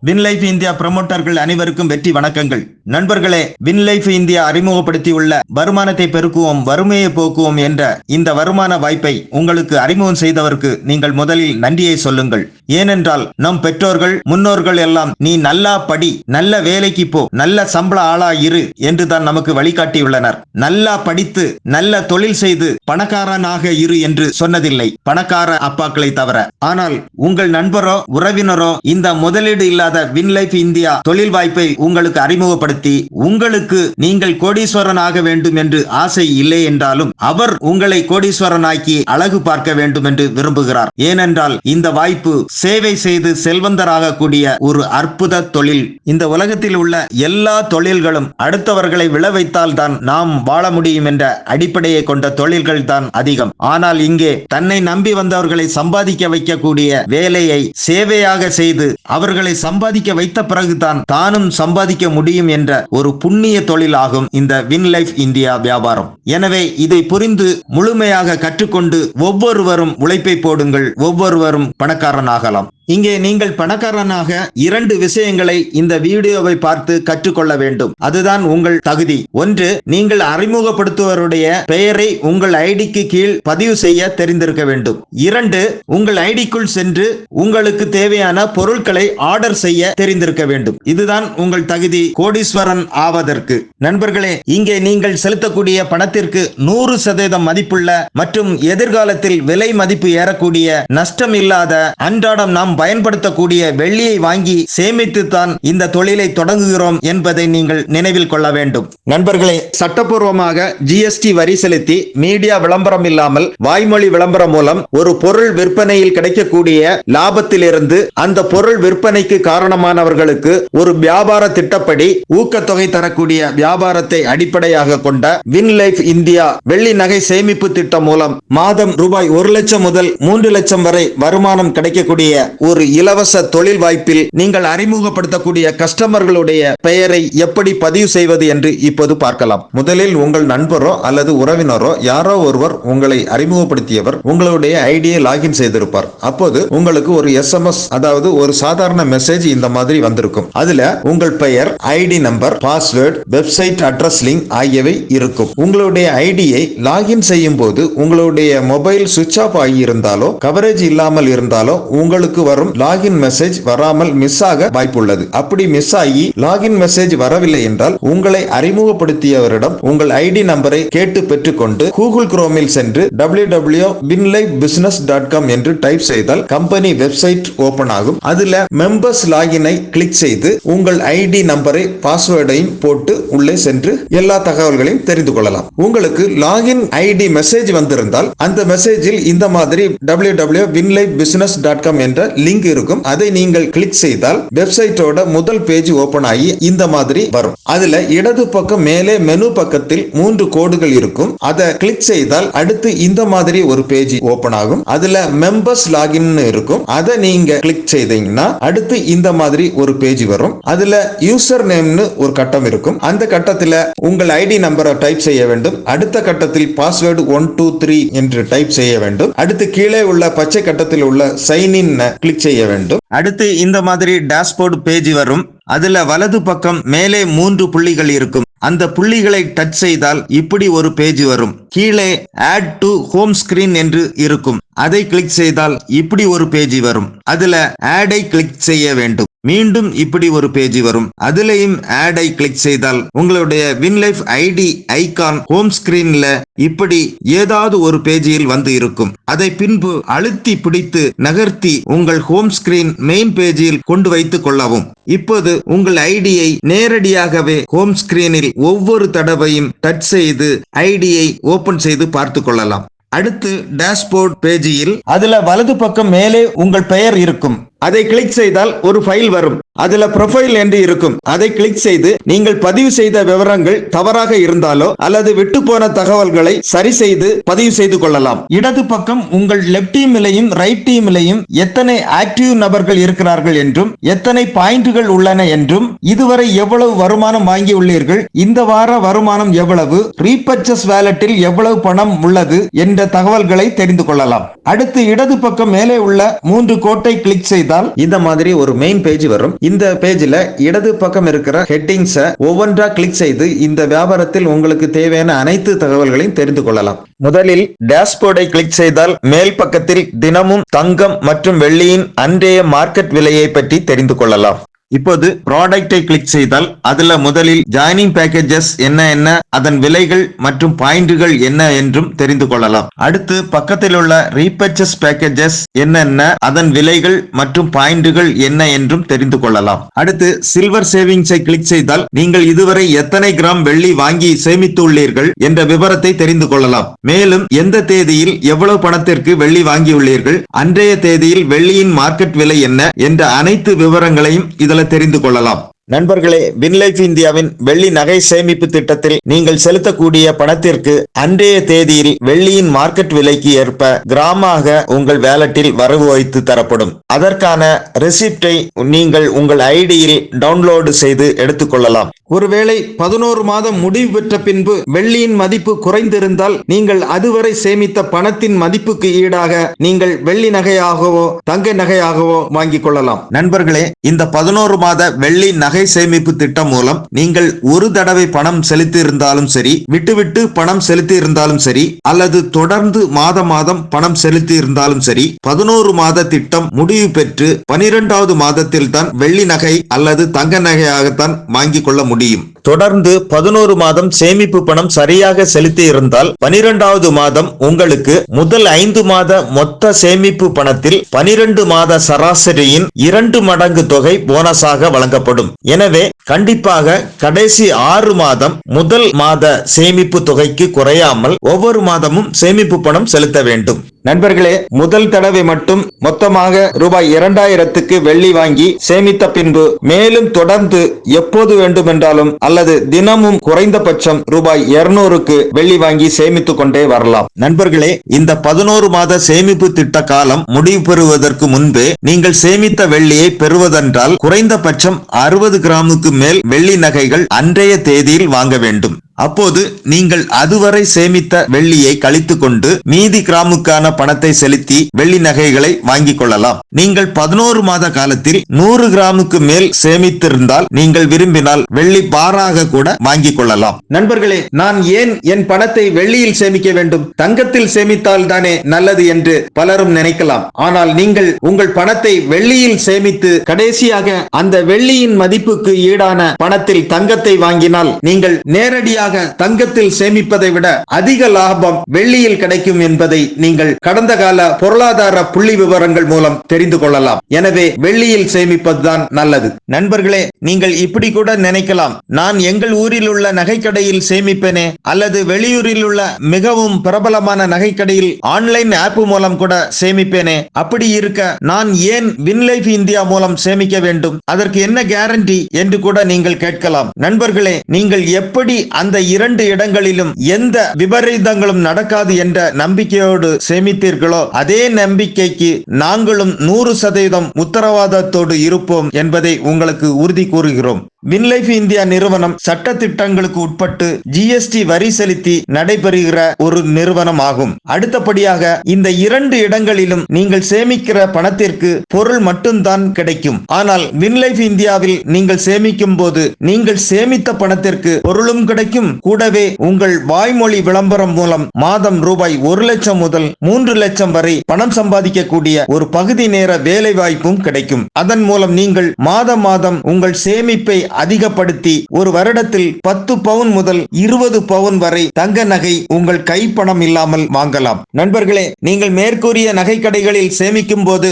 வின்லைஃப் India ப்ரமோட்டர்கள் அனைவருக்கும் வெற்றி வணக்கங்கள். நண்பர்களே, வின்லைஃப் இந்தியா அறிமுகப்படுத்தியுள்ள வருமானத்தை பெருக்குவோம் வறுமையை போக்குவோம் என்ற இந்த வருமான வாய்ப்பை உங்களுக்கு அறிமுகம் செய்தவருக்கு நீங்கள் முதலில் நன்றியை சொல்லுங்கள். ஏனென்றால் நம் பெற்றோர்கள் முன்னோர்கள் எல்லாம் நீ நல்லா படி, நல்ல வேலைக்கு போ, நல்ல சம்பள ஆளா இரு என்றுதான் நமக்கு வழிகாட்டியுள்ளனர். நல்லா படித்து நல்ல தொழில் செய்து பணக்காரனாக இரு என்று சொன்னதில்லை, பணக்கார அப்பாக்களை தவிர. ஆனால் உங்கள் நண்பரோ உறவினரோ இந்த முதலீடு இல்லாத வின்லைஃப் இந்தியா தொழில் வாய்ப்பை உங்களுக்கு அறிமுகப்படுத்தி உங்களுக்கு நீங்கள் கோடீஸ்வரன் ஆக வேண்டும் என்று ஆசை இல்லை என்றாலும் அவர் உங்களை கோடீஸ்வரனாக்கி அழகு பார்க்க வேண்டும் என்று விரும்புகிறார். ஏனென்றால் இந்த வாய்ப்பு சேவை செய்து செல்வந்தராக கூடிய ஒரு அற்புத தொழில். இந்த உலகத்தில் உள்ள எல்லா தொழில்களும் அடுத்தவர்களை விழ வைத்தால் தான் நாம் வாழ முடியும் என்ற அடிப்படையை கொண்ட தொழில்கள் தான் அதிகம். ஆனால் இங்கே தன்னை நம்பி வந்தவர்களை சம்பாதிக்க வைக்கக்கூடிய வேலையை சேவையாக செய்து அவர்களை சம்பாதிக்க வைத்த பிறகுதான் தானும் சம்பாதிக்க முடியும் என்ற ஒரு புண்ணிய தொழில் ஆகும் இந்த வின்லைஃப் இந்தியா வியாபாரம். எனவே இதை புரிந்து முழுமையாக கற்றுக்கொண்டு ஒவ்வொருவரும் உழைப்பை போடுங்கள், ஒவ்வொருவரும் பணக்காரனாகலாம். இங்கே நீங்கள் பணக்காரனாக 2 விஷயங்களை இந்த வீடியோவை பார்த்து கற்றுக்கொள்ள வேண்டும். அதுதான் உங்கள் தகுதி. ஒன்று, நீங்கள் அறிமுகப்படுத்துவருடைய பெயரை உங்கள் ஐடிக்கு கீழ் பதிவு செய்ய தெரிந்திருக்க வேண்டும். 2, உங்கள் ஐடிக்குள் சென்று உங்களுக்கு தேவையான பொருட்களை ஆர்டர் செய்ய தெரிந்திருக்க வேண்டும். இதுதான் உங்கள் தகுதி கோடீஸ்வரன் ஆவதற்கு. நண்பர்களே, இங்கே நீங்கள் செலுத்தக்கூடிய பணத்திற்கு 100% மதிப்புள்ள மற்றும் எதிர்காலத்தில் விலை மதிப்பு ஏறக்கூடிய நஷ்டம் இல்லாத அன்றாடம் நாம் பயன்படுத்தக்கூடிய வெள்ளியை வாங்கி சேமித்து தான் இந்த தொழிலை தொடங்குகிறோம் என்பதை நீங்கள் நினைவில் கொள்ள வேண்டும். நண்பர்களே, சட்டப்பூர்வமாக ஜிஎஸ்டி வரி செலுத்தி மீடியா விளம்பரம் இல்லாமல் வாய்மொழி விளம்பரம் மூலம் ஒரு பொருள் விற்பனையில் கிடைக்கக்கூடிய லாபத்திலிருந்து அந்த பொருள் விற்பனைக்கு காரணமானவர்களுக்கு ஒரு வியாபார திட்டப்படி ஊக்கத்தொகை தரக்கூடிய வியாபாரத்தை அடிப்படையாக கொண்ட வின்லைஃப் இந்தியா வெள்ளி நகை சேமிப்பு திட்டம் மூலம் மாதம் ரூபாய் 1 லட்சம் முதல் 3 லட்சம் வரை வருமானம் கிடைக்கக்கூடிய ஒரு இலவச தொழில் வாய்ப்பில் நீங்கள் அறிமுகப்படுத்தக்கூடிய கஸ்டமர்களுடைய பெயரை எப்படி பதிவு செய்வது என்று இப்போது பார்க்கலாம். முதலில் உங்கள் நண்பரோ அல்லது உறவினரோ யாரோ ஒருவர் உங்களை அறிமுகப்படுத்தியவர் உங்களுடைய ஐடியை லாகின் செய்திருப்பார். அப்போது உங்களுக்கு ஒரு SMS, அதாவது ஒரு சாதாரண மெசேஜ் இந்த மாதிரி வந்திருக்கும். அதுல உங்கள் பெயர், ID number, password, website address link ஆகியவை இருக்கும். உங்களுடைய ஐடியை லாகின் செய்யும் போது உங்களுடைய மொபைல் சுவிட்ச் ஆஃப் ஆகி இருந்தாலோ கவரேஜ் இல்லாமல் இருந்தாலோ உங்களுக்கு வரும் லாகின் மெசேஜ் வராமல் மிஸ் ஆக வாய்ப்புள்ளது. அப்படி மிஸ் ஆகி லாகின் மெசேஜ் வரவில்லை என்றால் உங்களை அறிமுகப்படுத்தியவரிடம் உங்கள் ஐடி நம்பரை கேட்டு பெற்றுக்கொண்டு கூகுள் குரோமில் சென்று www.winlifebusiness.com என்று டைப் செய்தால் கம்பெனி வெப்சைட் ஓபன் ஆகும். அதுல மெம்பர்ஸ் லாகினை கிளிக் செய்து உங்கள் ஐடி நம்பரை பாஸ்வேர்டையும் போட்டு உள்ளே சென்று எல்லா தகவல்களையும் தெரிந்து கொள்ளலாம். உங்களுக்கு லாகின் ஐடி மெசேஜ் வந்திருந்தால் அந்த மெசேஜில் இந்த மாதிரி www.winlifebusiness.com என்ற லிங்க் இருக்கும். அதை நீங்கள் கிளிக் செய்தால் வெப்சைட்டோட முதல் பேஜ் ஓபன் ஆகி இந்த மாதிரி வரும். அதுல இடது பக்கம் மேலே மெனு பக்கத்தில் 3 கோடுகள் இருக்கும். அதை கிளிக் செய்தால் அடுத்து இந்த மாதிரி ஒரு பேஜ் ஓபன் ஆகும். அதுல மெம்பர்ஸ் லாகின் இருக்கும். அதை நீங்க கிளிக் செய்தீங்கன்னா அடுத்து இந்த மாதிரி ஒரு பேஜ் வரும். அதுல யூசர் நேம்னு ஒரு கட்டம் இருக்கும். அந்த கட்டத்துல உங்கள் ஐடி நம்பரை டைப் செய்ய வேண்டும். அடுத்த கட்டத்தில் பாஸ்வேர்டு 123 என்று டைப் செய்ய வேண்டும். அடுத்து கீழே உள்ள பச்சை கட்டத்தில் உள்ள சைன் இன் கிளிக் செய்ய வேண்டும். அடுத்து இந்த மாதிரி டேஷ்போர்டு பேஜ் வரும். அதுல வலது பக்கம் மேலே 3 புள்ளிகள் இருக்கும். அந்த புள்ளிகளை டச் செய்தால் இப்படி ஒரு பேஜ் வரும். கீழே ஆட் டு ஹோம் ஸ்கிரீன் என்று இருக்கும். அதை கிளிக் செய்தால் இப்படி ஒரு பேஜ் வரும். அதுல ஆடை கிளிக் செய்ய வேண்டும். மீண்டும் இப்படி ஒரு பேஜ் வரும். அதுலயும் ஆடை கிளிக் செய்தால் உங்களுடைய வின்லைஃப் ஐடி ஐகான் ஹோம் ஸ்கிரீன்ல இப்படி ஏதாவது ஒரு பேஜில் வந்து இருக்கும். அதை பின்பு அழுத்தி பிடித்து நகர்த்தி உங்கள் ஹோம் ஸ்கிரீன் மெயின் பேஜில் கொண்டு வைத்துக் கொள்ளவும். இப்போது உங்கள் ஐடியை நேரடியாகவே ஹோம் ஸ்கிரீனில் ஒவ்வொரு தடவையும் டச் செய்து ஐடியை ஓபன் செய்து பார்த்து கொள்ளலாம். அடுத்து டேஷ்போர்ட் பேஜில் அதுல வலது பக்கம் மேலே உங்கள் பெயர் இருக்கும். அதை கிளிக் செய்தால் ஒரு ஃபைல் வரும். அதுல ப்ரொஃபைல் என்று இருக்கும். அதை கிளிக் செய்து நீங்கள் பதிவு செய்த விவரங்கள் தவறாக இருந்தாலோ அல்லது விட்டு போன தகவல்களை சரி செய்து பதிவு செய்து கொள்ளலாம். இடது பக்கம் உங்கள் லெப்ட் டீமிலையும் ரைட் டீமிலையும் எத்தனை ஆக்டிவ் நபர்கள் இருக்கிறார்கள் என்றும் எத்தனை பாயிண்டுகள் உள்ளன என்றும் இதுவரை எவ்வளவு வருமானம் வாங்கி உள்ளீர்கள், இந்த வார வருமானம் எவ்வளவு, ரீபர்ச்சேஸ் வாலெட்டில் எவ்வளவு பணம் உள்ளது என்ற தகவல்களை தெரிந்து கொள்ளலாம். அடுத்து இடது பக்கம் மேலே உள்ள 3 கோட்டை கிளிக் செய்து செய்தால் இந்த மாதிரி ஒரு மெயின் பேஜ் வரும். இந்த பேஜ்ல இடது பக்கம் இருக்கிற ஹெட்டிங்ஸை ஒவ்வொன்றா கிளிக் செய்து இந்த வியாபாரத்தில் உங்களுக்கு தேவையான அனைத்து தகவல்களையும் தெரிந்து கொள்ளலாம். முதலில் டேஷ்போர்டை கிளிக் செய்தால் மேல் பக்கத்தில் தினமும் தங்கம் மற்றும் வெள்ளியின் அன்றைய மார்க்கெட் விலையை பற்றி தெரிந்து கொள்ளலாம். இப்போது ப்ராடக்டை கிளிக் செய்தால் அதுல முதலில் ஜாயினிங் பேக்கேஜஸ் என்ன அதன் விலைகள் மற்றும் பாயிண்டுகள் என்ன என்றும் தெரிந்து கொள்ளலாம். அடுத்து பக்கத்தில் உள்ள ரீபர்ச்சேஸ் பேக்கேஜஸ் என்னென்ன அதன் விலைகள் மற்றும் பாயிண்டுகள் என்ன என்றும் தெரிந்து கொள்ளலாம். அடுத்து சில்வர் சேவிங்ஸை கிளிக் செய்தால் நீங்கள் இதுவரை எத்தனை கிராம் வெள்ளி வாங்கி சேமித்து உள்ளீர்கள் என்ற விவரத்தை தெரிந்து கொள்ளலாம். மேலும் எந்த தேதியில் எவ்வளவு பணத்திற்கு வெள்ளி வாங்கியுள்ளீர்கள், அன்றைய தேதியில் வெள்ளியின் மார்க்கெட் விலை என்ன என்ற அனைத்து விவரங்களையும் இதில் தெரிந்து கொள்ளலாம். நண்பர்களே, வின்லைஃப் இந்தியாவின் வெள்ளி நகை சேமிப்பு திட்டத்தில் நீங்கள் செலுத்தக்கூடிய பணத்திற்கு அன்றைய தேதியில் வெள்ளியின் மார்க்கெட் விலைக்கு ஏற்ப கிராமாக உங்கள் வேலட்டில் வரவு வைத்து தரப்படும். அதற்கான ரெசிப்டை நீங்கள் உங்கள் ஐடியில் டவுன்லோடு செய்து எடுத்துக்கொள்ளலாம். ஒருவேளை 11 மாதம் முடிவு பெற்ற பின்பு வெள்ளியின் மதிப்பு குறைந்திருந்தால் நீங்கள் அதுவரை சேமித்த பணத்தின் மதிப்புக்கு ஈடாக நீங்கள் வெள்ளி நகையாகவோ தங்க நகையாகவோ வாங்கிக் கொள்ளலாம். நண்பர்களே, இந்த 11 மாத வெள்ளி நகை சேமிப்பு திட்டம் மூலம் நீங்கள் ஒரு தடவை பணம் செலுத்தி இருந்தாலும் சரி, விட்டுவிட்டு பணம் செலுத்தி இருந்தாலும் சரி, அல்லது தொடர்ந்து மாதம் பணம் செலுத்தி இருந்தாலும் சரி, 11 மாத திட்டம் முடிவு பெற்று 12வது மாதத்தில் தான் வெள்ளி நகை அல்லது தங்க நகையாகத்தான் வாங்கிக் கொள்ள முடியும். தொடர்ந்து 11 மாதம் சேமிப்பு பணம் சரியாக செலுத்தி இருந்தால் 12வது மாதம் உங்களுக்கு முதல் 5 மாத மொத்த சேமிப்பு பணத்தில் 12 மாத சராசரியின் 2 மடங்கு தொகை போனஸாக வழங்கப்படும். எனவே கண்டிப்பாக கடைசி 6 மாதம் முதல் மாத சேமிப்பு தொகைக்கு குறையாமல் ஒவ்வொரு மாதமும் சேமிப்பு பணம் செலுத்த வேண்டும். நண்பர்களே, முதல் தடவை மட்டும் மொத்தமாக ரூபாய் 2000க்கு வெள்ளி வாங்கி சேமித்த பின்பு மேலும் தொடர்ந்து எப்போது வேண்டுமென்றாலும் அல்லது தினமும் குறைந்தபட்சம் ரூபாய் 200க்கு வெள்ளி வாங்கி சேமித்துக் கொண்டே வரலாம். நண்பர்களே, இந்த 11 மாத சேமிப்பு திட்ட காலம் முடிவு பெறுவதற்கு முன்பே நீங்கள் சேமித்த வெள்ளியை பெறுவதென்றால் குறைந்தபட்சம் 60 கிராமுக்கு மேல் வெள்ளி நகைகள் அன்றைய தேதியில் வாங்க வேண்டும். அப்போது நீங்கள் அதுவரை சேமித்த வெள்ளியை கழித்து கொண்டு மீதி கிராமுக்கான பணத்தை செலுத்தி வெள்ளி நகைகளை வாங்கிக் கொள்ளலாம். நீங்கள் 11 மாத காலத்தில் 100 கிராமுக்கு மேல் சேமித்திருந்தால் நீங்கள் விரும்பினால் வெள்ளி பாராக கூட வாங்கிக் கொள்ளலாம். நண்பர்களே, நான் ஏன் என் பணத்தை வெள்ளியில் சேமிக்க வேண்டும், தங்கத்தில் சேமித்தால் தானே நல்லது என்று பலரும் நினைக்கலாம். ஆனால் நீங்கள் உங்கள் பணத்தை வெள்ளியில் சேமித்து கடைசியாக அந்த வெள்ளியின் மதிப்புக்கு ஈடான பணத்தில் தங்கத்தை வாங்கினால் நீங்கள் நேரடியாக தங்கத்தில் சேமிப்பதை விட அதிக லாபம் வெள்ளியில் கிடைக்கும் என்பதை நீங்கள் கடந்த கால பொருளாதார புள்ளி விவரங்கள் மூலம் தெரிந்து கொள்ளலாம். எனவே வெள்ளியில் சேமிப்பதுதான் நல்லது. நண்பர்களே, நீங்கள் இப்படி கூட நினைக்கலாம், நான் எங்கள் ஊரில் உள்ள நகைக்கடையில் சேமிப்பேனே, அல்லது வெளியூரில் உள்ள மிகவும் பிரபலமான நகைக்கடையில் ஆன்லைன் ஆப் மூலம் கூட சேமிப்பேனே. அப்படி இருக்க நான் ஏன் வின்லைஃப் இந்தியா மூலம் சேமிக்க வேண்டும், அதற்கு என்ன கேரண்டி என்று கூட நீங்கள் கேட்கலாம். நண்பர்களே, நீங்கள் எப்படி அந்த 2 இடங்களிலும் எந்த விபரீதங்களும் நடக்காது என்ற நம்பிக்கையோடு சேமித்தீர்களோ அதே நம்பிக்கைக்கு நாங்களும் 100% உத்தரவாதத்தோடு இருப்போம் என்பதை உங்களுக்கு உறுதி கூறுகிறோம். வின்லைஃப் இந்தியா நிறுவனம் சட்ட திட்டங்களுக்கு உட்பட்டு ஜிஎஸ்டி வரி செலுத்தி நடைபெறுகிற ஒரு நிறுவனம் ஆகும். அடுத்தபடியாக இந்த 2 இடங்களிலும் நீங்கள் சேமிக்கிற பணத்திற்கு பொருள் மட்டும்தான் கிடைக்கும். ஆனால் வின்லைஃப் இந்தியாவில் நீங்கள் சேமிக்கும் போது நீங்கள் சேமித்த பணத்திற்கு பொருளும் கிடைக்கும், கூடவே உங்கள் வாய்மொழி விளம்பரம் மூலம் மாதம் ரூபாய் 1 லட்சம் முதல் 3 லட்சம் வரை பணம் சம்பாதிக்கக்கூடிய ஒரு பகுதி நேர வேலை வாய்ப்பும் கிடைக்கும். அதன் மூலம் நீங்கள் மாதம் உங்கள் சேமிப்பை அதிகப்படுத்தி ஒரு வருடத்தில் 10 பவுன் முதல் 20 பவுன் வரை தங்க நகை உங்கள் கைப்பணம் இல்லாமல் வாங்கலாம். நண்பர்களே, நீங்கள் மேற்கூறிய நகை கடைகளில் சேமிக்கும் போது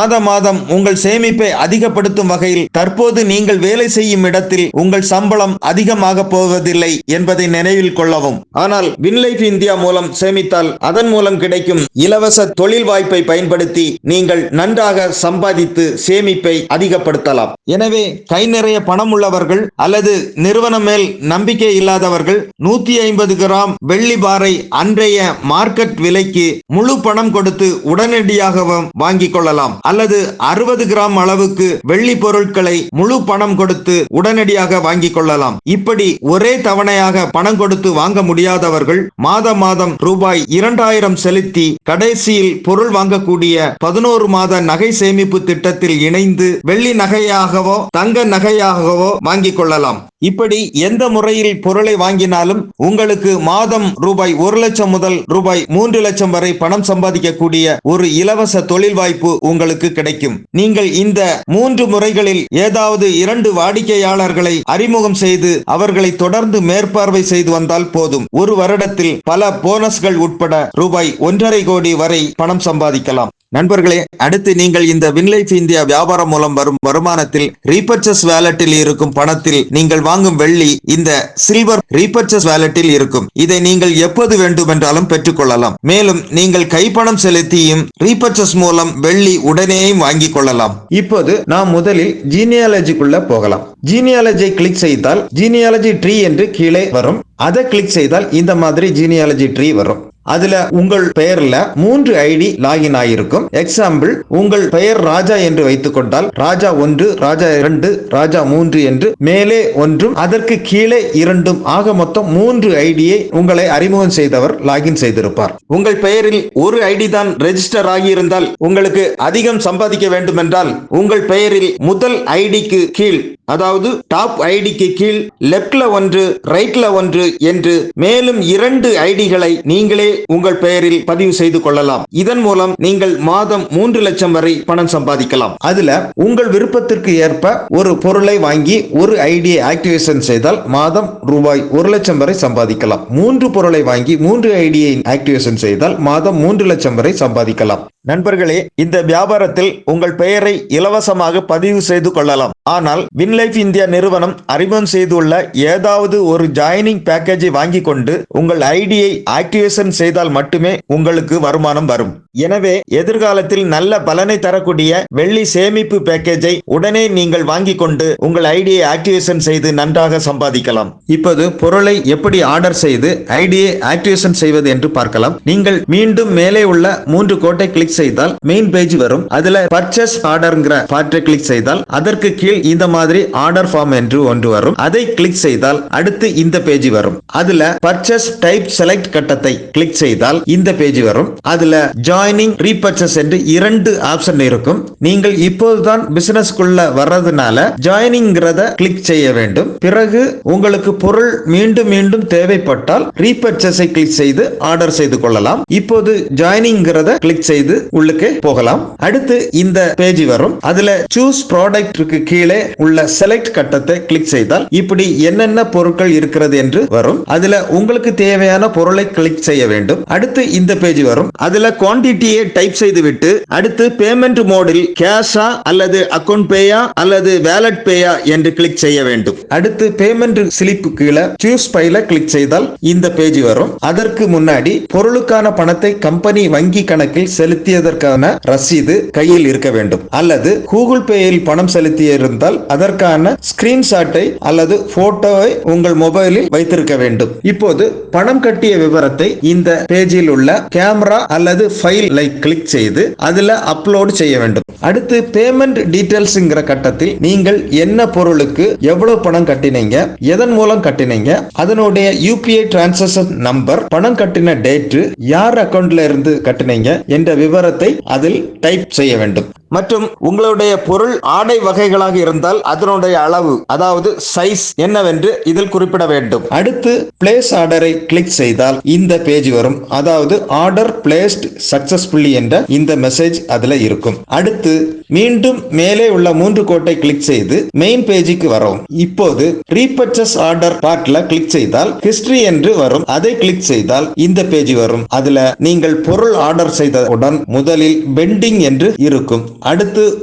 மாதம் உங்கள் சேமிப்பை அதிகப்படுத்தும் வகையில் தற்போது நீங்கள் வேலை செய்யும் இடத்தில் உங்கள் சம்பளம் அதிகமாக போவதில்லை என்பதை நினைவில் கொள்ளவும். ஆனால் வின்லைஃப் இந்தியா மூலம் சேமித்தால் அதன் மூலம் கிடைக்கும் இலவச தொழில் வாய்ப்பை பயன்படுத்தி நீங்கள் நன்றாக சம்பாதித்து சேமிப்பை அதிகப்படுத்தலாம். எனவே கை நிறைய பணம் உள்ளவர் இல்லாதவர்கள் அல்லது நிறுவனம் மேல் நம்பிக்கை இல்லாதவர்கள் 150 கிராம் வெள்ளி பாரை அன்றைய மார்க்கெட் விலைக்கு முழு பணம் கொடுத்து உடனடியாகவும் வாங்கிக் கொள்ளலாம். அல்லது 60 கிராம் அளவுக்கு வெள்ளி பொருட்களை முழு பணம் கொடுத்து உடனடியாக வாங்கிக் கொள்ளலாம். இப்படி ஒரே தவணையாக பணம் கொடுத்து வாங்க முடியாதவர்கள் மாதம் மாதம் ரூபாய் 2000 செலுத்தி கடைசியில் பொருள் வாங்கக்கூடிய 11 மாத நகை சேமிப்பு திட்டத்தில் இணைந்து வெள்ளி நகையாகவோ தங்க நகையாகவோ வாங்கிக் கொள்ளலாம். இப்படி எந்த முறையில் பொருளை வாங்கினாலும் உங்களுக்கு மாதம் ரூபாய் 1 லட்சம் முதல் ரூபாய் 3 லட்சம் வரை பணம் சம்பாதிக்கக்கூடிய ஒரு இலவச தொழில் வாய்ப்பு உங்களுக்கு கிடைக்கும். நீங்கள் இந்த 3 முறைகளில் ஏதாவது 2 வாடிக்கையாளர்களை அறிமுகம் செய்து அவர்களை தொடர்ந்து மேற்பார்வை செய்து வந்தால் போதும். ஒரு வருடத்தில் பல போனஸ்கள் உட்பட ரூபாய் 1.5 கோடி வரை பணம் சம்பாதிக்கலாம். நண்பர்களே, அடுத்து நீங்கள் இந்த வின்லைஃப் இந்தியா வியாபாரம் மூலம் வரும் வருமானத்தில் ரீபர்ச்சேஸ் வாலெட்டில் இருக்கும் பணத்தில் நீங்கள் வாங்கும் வெள்ளி இந்த சில்வர் ரீபர்ச்சேஸ் வாலெட்டில் இருக்கும். இதை நீங்கள் எப்போது வேண்டுமென்றாலும் பெற்றுக்கொள்ளலாம். மேலும் நீங்கள் கைப்பணம் செலுத்தியும் ரீபர்ச்சேஸ் மூலம் வெள்ளி உடனேயும் வாங்கிக் கொள்ளலாம். இப்போது நாம் முதலில் ஜீனியாலஜிக்குள்ள போகலாம். ஜீனியாலஜி கிளிக் செய்தால் ஜீனியாலஜி ட்ரீ என்று கீழே வரும். அதை கிளிக் செய்தால் இந்த மாதிரி ஜீனியாலஜி ட்ரீ வரும். அதுல உங்கள் பெயர்ல 3 ஐடி லாகின் ஆகியிருக்கும். எக்ஸாம்பிள், உங்கள் பெயர் ராஜா என்று வைத்துக் கொண்டால் ராஜா 1, ராஜா 2, ராஜா 3 என்று மேலே 1 அதற்கு கீழே 2 ஆக மொத்தம் 3 ஐடியை உங்களை அறிமுகம் செய்தவர் லாகின் செய்திருப்பார். உங்கள் பெயரில் ஒரு ஐடி தான் ரெஜிஸ்டர் ஆகியிருந்தால் உங்களுக்கு அதிகம் சம்பாதிக்க வேண்டுமென்றால் உங்கள் பெயரில் முதல் ஐடிக்கு கீழ், அதாவது டாப் ஐடிக்கு கீழ் லெப்ட்ல 1 ரைட்ல 1 என்று மேலும் 2 ஐடிகளை நீங்களே உங்கள் பெயரில் பதிவு செய்து கொள்ளலாம். இதன் மூலம் நீங்கள் மாதம் 3 லட்சம் வரை பணம் சம்பாதிக்கலாம். அதுல உங்கள் விருப்பத்திற்கு ஏற்ப ஒரு பொருளை வாங்கி ஒரு ஐடியை ஆக்டிவேஷன் செய்தால் மாதம் ரூபாய் 1 லட்சம் வரை சம்பாதிக்கலாம். 3 பொருளை வாங்கி 3 ஐடியை ஆக்டிவேஷன் செய்தால் மாதம் 3 லட்சம் வரை சம்பாதிக்கலாம். நண்பர்களே, இந்த வியாபாரத்தில் உங்கள் பெயரை இலவசமாக பதிவு செய்து கொள்ளலாம். ஆனால் வின்லைஃப் இந்தியா நிறுவனம் அறிமுகம் செய்துள்ள ஏதாவது ஒரு ஜாயினிங் பேக்கேஜை வாங்கி கொண்டு உங்கள் ஐடியை ஆக்டிவேஷன் செய்தால் மட்டுமே உங்களுக்கு வருமானம் வரும். எனவே எதிர்காலத்தில் நல்ல பலனை தரக்கூடிய வெள்ளி சேமிப்பு பேக்கேஜை உடனே நீங்கள் வாங்கி கொண்டு உங்கள் ஐடியை ஆக்டிவேஷன் செய்து நன்றாக சம்பாதிக்கலாம். இப்போது பொருளை எப்படி ஆர்டர் செய்து ஐடியை ஆக்டிவேஷன் செய்வது என்று பார்க்கலாம். நீங்கள் மீண்டும் மேலே உள்ள 3 கோட்டை கிளிக் செய்தால் மெயின் பேஜ் வரும். அதுல பர்ச்சேஸ் ஆர்டர்ங்கிற பார்ட்டை கிளிக் செய்தால் அதற்கு கீழ் இந்த மாதிரி ஆர்டர் ஃபார்ம் என்று ஒன்று வரும். அதை கிளிக் செய்தால் அடுத்து இந்த பேஜ் வரும். அதுல பர்ச்சேஸ் டைப் செலக்ட் கட்டத்தை கிளிக் செய்தால் இந்த பேஜ் வரும். அதுல ஜாயினிங் ரீபர்ச்சேஸ் என்று 2 ஆப்ஷன் இருக்கும். நீங்கள் இப்போதுதான் பிசினஸ்க்குள்ள வர்றதுனால ஜாயினிங்கிறத கிளிக் செய்ய வேண்டும். பிறகு உங்களுக்கு பொருள் மீண்டும் மீண்டும் தேவைப்பட்டால் ரீபர்ச்சேஸை கிளிக் செய்து ஆர்டர் செய்து கொள்ளலாம். இப்போது ஜாயினிங்கிறத கிளிக் செய்து உள்ளுக்கு போகலாம். அடுத்து இந்த பேஜ் வரும். அதுல சூஸ் ப்ராடக்ட்க்கு கீழே உள்ள செலக்ட் கட்டத்தை கிளிக் செய்தால் இப்படி என்னென்ன பொருட்கள் இருக்கிறது என்று வரும். அதுல உங்களுக்கு தேவையான பொருளை கிளிக் செய்ய வேண்டும். அடுத்து இந்த பேஜ் வரும். அதுல குவாண்டிட்டியை டைப் செய்துவிட்டு அடுத்து பேமெண்ட் மோடில் கேஷா அல்லது அக்கவுண்ட் பேயா அல்லது வேலட் பேயா என்று கிளிக் செய்ய வேண்டும். அடுத்து பேமெண்ட் ஸ்லிப் கீழே சூஸ் பைல கிளிக் செய்தால் இந்த பேஜ் வரும். அதற்கு முன்னாடி பொருளுக்கான பணத்தை கம்பெனி வங்கி கணக்கில் செலுத்தியதற்கான ரசீது கையில் இருக்க வேண்டும். அல்லது கூகுள் பேயில் பணம் செலுத்திய இருந்தால் அதற்கான ஸ்கிரீன்ஷாட்டை அல்லது போட்டோவை உங்கள் மொபைலில் வைத்திருக்க வேண்டும். இப்போது பணம் கட்டிய விவரத்தை இந்த பேஜில் உள்ள கேமரா அல்லது ஃபைலை கிளிக் செய்து அதுல அப்லோட் செய்ய வேண்டும். அடுத்து பேமெண்ட் டீடைல்ஸ்ங்கிற கட்டத்தில் நீங்கள் என்ன பொருளுக்கு எவ்வளவு பணம் கட்டினீங்க, எதன் மூலம் கட்டினீங்க, அதனுடைய UPI டிரான்சாக்ஷன் நம்பர், பணம் கட்டின டேட், யார் அக்கவுண்ட்ல இருந்து கட்டினீங்க என்ற விவரத்தை அதில் டைப் செய்ய வேண்டும். மற்றும் உங்களுடைய பொருள் ஆடை வகைகளாக இருந்தால் அதனுடைய அளவு, அதாவது சைஸ் என்னவென்று இதில் குறிப்பிட வேண்டும். அடுத்து பிளேஸ் ஆர்டரை கிளிக் செய்தால் இந்த பேஜ் வரும். அதாவது ஆர்டர் பிளேஸ்ட் சக்சஸ்ஃபுல்லி என்ற இந்த மெசேஜ் அதுல இருக்கும். அடுத்து மீண்டும் மேலே உள்ள 3 கோட்டை கிளிக் செய்து மெயின் பேஜுக்கு வரும். இப்போது ரீபர்ச்சேஸ் ஆர்டர் பார்ட்ல கிளிக் செய்தால் ஹிஸ்டரி என்று வரும். அதை கிளிக் செய்தால் இந்த பேஜ் வரும். அதுல நீங்கள் பொருள் ஆர்டர் செய்தவுடன் முதலில் பெண்டிங் என்று இருக்கும். அடுத்து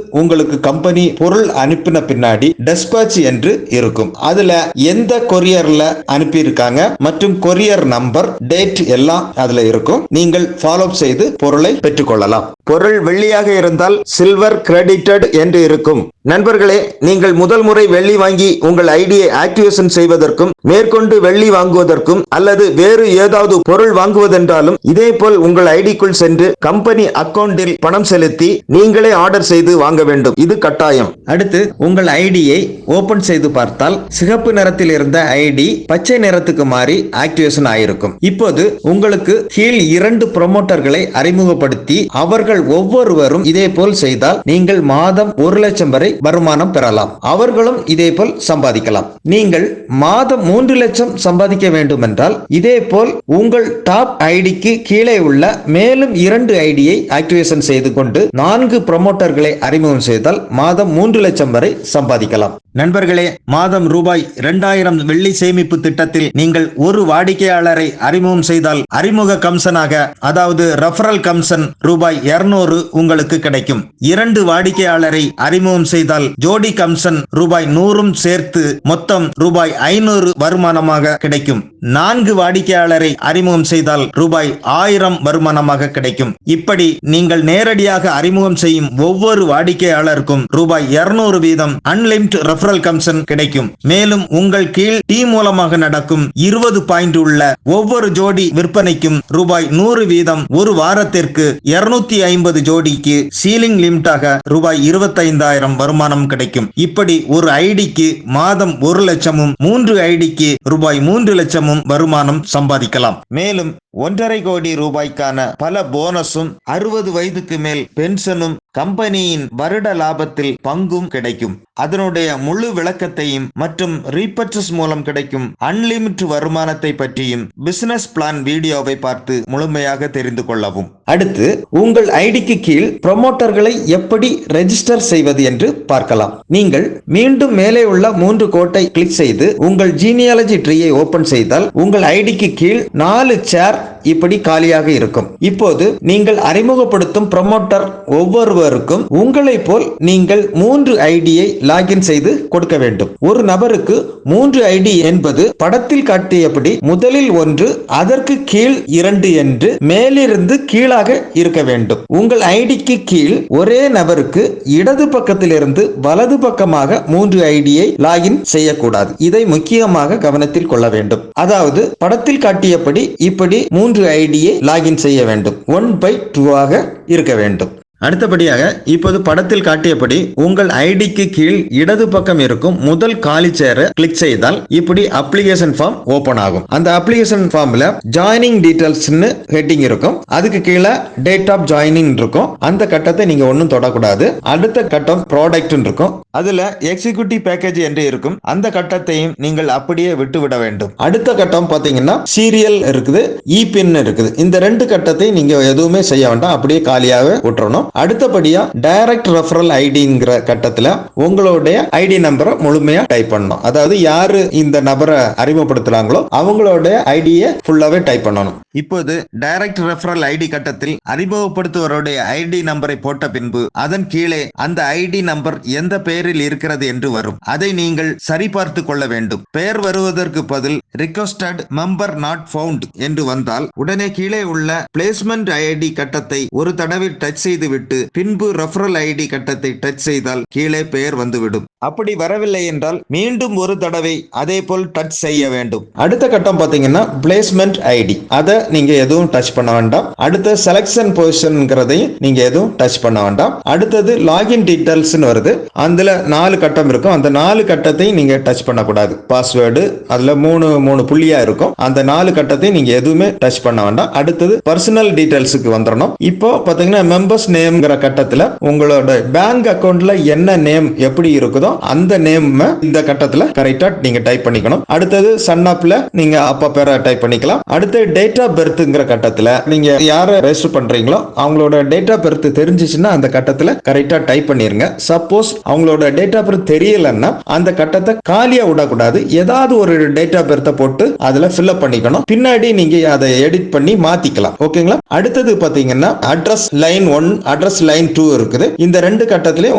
உங்களுக்கு கம்பெனி பொருள் அனுப்பின பின்னாடி டெஸ்பாச் என்று இருக்கும். அதுல எந்த கொரியர்ல அனுப்பி இருக்காங்க மற்றும் கொரியர் நம்பர், டேட் எல்லாம் அதுல இருக்கும். நீங்கள் ஃபாலோ செய்து பொருளை பெற்றுக்கொள்ளலாம். பொருள் வெள்ளியாக இருந்தால் சில்வர் கிரெடிட்டட் என்று இருக்கும். நண்பர்களே, நீங்கள் முதல் முறை வெள்ளி வாங்கி உங்கள் ஐடியை ஆக்டிவேஷன் செய்வதற்கும் மேற்கொண்டு வெள்ளி வாங்குவதற்கும் அல்லது வேறு ஏதாவது பொருள் வாங்குவதென்றாலும் இதேபோல் உங்கள் ஐடிக்குள் சென்று கம்பெனி அக்கவுண்டில் பணம் செலுத்தி நீங்களே ஆர்டர் செய்து வாங்க வேண்டும். இது கட்டாயம். அடுத்து உங்கள் ஐடியை ஓபன் செய்து பார்த்தால் சிகப்பு நிறத்தில் இருந்த ஐடி பச்சை நிறத்துக்கு மாறி ஆக்டிவேஷன் ஆயிருக்கும். இப்போது உங்களுக்கு கீழ் 2 ப்ரமோட்டர்களை அறிமுகப்படுத்தி அவர்கள் ஒவ்வொருவரும் இதேபோல் செய்தால் நீங்கள் மாதம் 1 லட்சம் வரை வருமானம் பெறலாம். அவர்களும் இதேபோல் சம்பாதிக்கலாம். நீங்கள் மாதம் 3 லட்சம் சம்பாதிக்க வேண்டும் என்றால் இதேபோல் உங்கள் டாப் ஐடிக்கு கீழே உள்ள மேலும் 2 ஐடியை ஆக்டிவேஷன் செய்து கொண்டு 4 ப்ரமோட்டர்களை அறிமுகம் செய்தால் மாதம் 3 லட்சம் வரை சம்பாதிக்கலாம். நண்பர்களே, மாதம் ரூபாய் 2000 வெள்ளி சேமிப்பு திட்டத்தில் நீங்கள் ஒரு வாடிக்கையாளரை அறிமுகம் செய்தால் அறிமுக கமிஷனாக, அதாவது ரெஃபரல் கமிஷன் ரூபாய் 200 உங்களுக்கு கிடைக்கும். 2 வாடிக்கையாளரை அறிமுகம் செய்தால் ஜோடி கமிஷன் ரூபாய் 100 சேர்த்து மொத்தம் ரூபாய் 500 வருமானமாக கிடைக்கும். 4 வாடிக்கையாளரை அறிமுகம் செய்தால் ரூபாய் 1000 வருமானமாக கிடைக்கும். இப்படி நீங்கள் நேரடியாக அறிமுகம் செய்யும் ஒவ்வொரு வாடிக்கையாளருக்கும் ரூபாய் 200 வீதம் அன்லிமிட் ரெஃபரல் கமிஷன் கிடைக்கும். மேலும் உங்கள் கீழ் டீம் மூலமாக நடக்கும் 20 பாயிண்ட் உள்ள ஒவ்வொரு ஜோடி விற்பனைக்கும் ரூபாய் 100 வீதம் ஒரு வாரத்திற்கு 250 ஜோடிக்கு சீலிங் லிமிட்டாக ரூபாய் 25,000 வருமானம் கிடைக்கும். இப்படி ஒரு ஐடிக்கு மாதம் 1 லட்சமும் 3 ஐடிக்கு ரூபாய் 3 லட்சமும் வருமானம் சம்பாதிக்கலாம். மேலும் 1.5 கோடி ரூபாய்க்கான பல போனஸும் 60 வயதுக்கு மேல் பென்ஷனும் கம்பெனியின் வருட லாபத்தில் பங்கும் கிடைக்கும். அதனுடைய முழு விளக்கத்தையும் மற்றும் ரீபர்ச்சேஸ் மூலம் கிடைக்கும் அன்லிமிட் வருமானத்தை பற்றியும் பிசினஸ் பிளான் வீடியோவை பார்த்து முழுமையாக தெரிந்து கொள்ளவும். அடுத்து உங்கள் ஐடிக்கு கீழ் ப்ரமோட்டர்களை எப்படி ரெஜிஸ்டர் செய்வது என்று பார்க்கலாம். நீங்கள் மீண்டும் மேலே உள்ள 3 கோட்டை கிளிக் செய்து உங்கள் ஜீனியாலஜி ட்ரீயை ஓபன் செய்தால் உங்கள் ஐடிக்கு கீழ் 4 சேர் இப்படி காலியாக இருக்கும். இப்போது நீங்கள் அறிமுகப்படுத்தும் ப்ரமோட்டர் ஒவ்வொருவருக்கும் உங்களை போல் நீங்கள் 3 ஐடியை லாகின் செய்து கொடுக்க வேண்டும். ஒரு நபருக்கு 3 ஐடி என்பது படத்தில் காட்டியபடி முதலில் 1, அதற்கு கீழ் 2 என்று மேலிருந்து கீழாக இருக்க வேண்டும். உங்கள் ஐடிக்கு கீழ் ஒரே நபருக்கு இடது பக்கத்திலிருந்து வலது பக்கமாக 3 ஐடியை லாகின் செய்யக்கூடாது. இதை முக்கியமாக கவனத்தில் கொள்ள வேண்டும். அதாவது படத்தில் காட்டியபடி இப்படி 3 ஐடியை லாகின் செய்ய வேண்டும். 1/2 ஆக இருக்க வேண்டும். அடுத்தபடியாக இப்போது படத்தில் காட்டியபடி உங்கள் ஐடிக்கு கீழ் இடது பக்கம் இருக்கும் முதல் காலி சேரை கிளிக் செய்தால் இப்படி அப்ளிகேஷன் ஃபார்ம் ஓபன் ஆகும். அந்த அப்ளிகேஷன் ஃபார்ம்ல ஜாயினிங் டீடைல்ஸ் ஹெட்டிங் இருக்கும். அதுக்கு கீழே டேட் ஆஃப் ஜாயினிங் இருக்கும். அந்த கட்டத்தை நீங்க ஒன்னும் தொடக்கூடாது. அடுத்த கட்டம் ப்ராடக்ட் இருக்கும். அதுல எக்ஸிக்யூட்டிவ் பேக்கேஜ் என்று இருக்கும். அந்த கட்டத்தையும் நீங்கள் அப்படியே விட்டுவிட வேண்டும். அடுத்த கட்டம் பாத்தீங்கன்னா சீரியல் இருக்குது, இபின் இருக்குது. இந்த 2 கட்டத்தை நீங்க எதுவுமே செய்ய வேண்டாம், அப்படியே காலியாக விட்டுறணும். அடுத்தபடியா டைரக்ட் ரெஃபரல் ஐடிங்கிற கட்டத்துல உங்களுடைய ஐடி நம்பரை முழுமையா டைப் பண்ணணும். அதாவது யாரு இந்த நபரை அறிமுகப்படுத்துறாங்களோ அவங்களோட ஐடியை ஃபுல்லாவே டைப் பண்ணணும். இப்போது டைரக்ட் ரெஃபரல் ஐடி கட்டத்தில் அறிமுகப்படுத்துவருடைய ஐடி நம்பரை போட்ட பின்பு அதன் கீழே அந்த ஐடி நம்பர் எந்த பெயரில் இருக்கிறது என்று வரும். அதை நீங்கள் சரிபார்த்து கொள்ள வேண்டும். பெயர் வருவதற்கு பதில் ரிக்வெஸ்டட் மெம்பர் நாட் ஃபவுண்ட் என்று வந்தால் உடனே கீழே உள்ள பிளேஸ்மெண்ட் ஐடி கட்டத்தை ஒரு தடவை டச் செய்து விட்டு பின்பு ரெஃபரல் ஐடி கட்டத்தை டச் செய்தால் கீழே பெயர் வந்துவிடும். அப்படி வரவில்லை என்றால் மீண்டும் ஒரு தடவை அதே போல் டச் செய்ய வேண்டும். அடுத்த கட்டம் பாத்தீங்கன்னா பிளேஸ்மெண்ட் ஐடி. அதை நீங்க எதுவும் டச் பண்ண வேண்டாம். அடுத்த செலக்ஷன் பொசிஷன்ங்கிறதையும் நீங்க எதுவும் டச் பண்ண வேண்டாம். அடுத்தது லாகின் டீடைல்ஸ் வருது. அதுல 4 கட்டம் இருக்கும். அந்த 4 கட்டத்தையும் நீங்க டச் பண்ணக்கூடாது. பாஸ்வேர்டு அதுல 3 புள்ளியா இருக்கும். அந்த 4 கட்டத்தையும் நீங்க எதுவுமே டச் பண்ண வேண்டாம். அடுத்தது பர்சனல் டீடைல்ஸுக்கு வந்துடணும். இப்போ பாத்தீங்கன்னா மெம்பர்ஸ் நேம்ங்கிற கட்டத்துல உங்களோட பேங்க் அக்கவுண்ட்ல என்ன நேம் எப்படி இருக்குதோ அந்த நேம் இந்த கட்டத்துல கரெக்டா நீங்க டைப் பண்ணிக்கணும். அடுத்தது சன் ஆப்ல நீங்க அப்பா பேரை டைப் பண்ணிக்கலாம். அடுத்து டேட் ஆஃப் பர்த்ங்கிற கட்டத்துல நீங்க யாரை ரெஜிஸ்டர் பண்றீங்களோ அவங்களோட டேட் ஆஃப் பர்த் தெரிஞ்சிச்சுன்னா அந்த கட்டத்துல கரெக்டா டைப் பண்ணிருங்க. சப்போஸ் அவங்களோட உங்களோட டேட் ஆஃப் பர்த் தெரியலன்னா அந்த கட்டத்தை காலியா விடக்கூடாது. ஏதாவது ஒரு டேட் ஆஃப் பர்த்தை போட்டு அதுல ஃபில் அப் பண்ணிக்கணும். பின்னாடி நீங்க அதை எடிட் பண்ணி மாத்திக்கலாம். ஓகேங்களா? அடுத்தது பாத்தீங்கன்னா அட்ரஸ் லைன் 1 அட்ரஸ் லைன் 2 இருக்குது. இந்த ரெண்டு கட்டத்திலயும்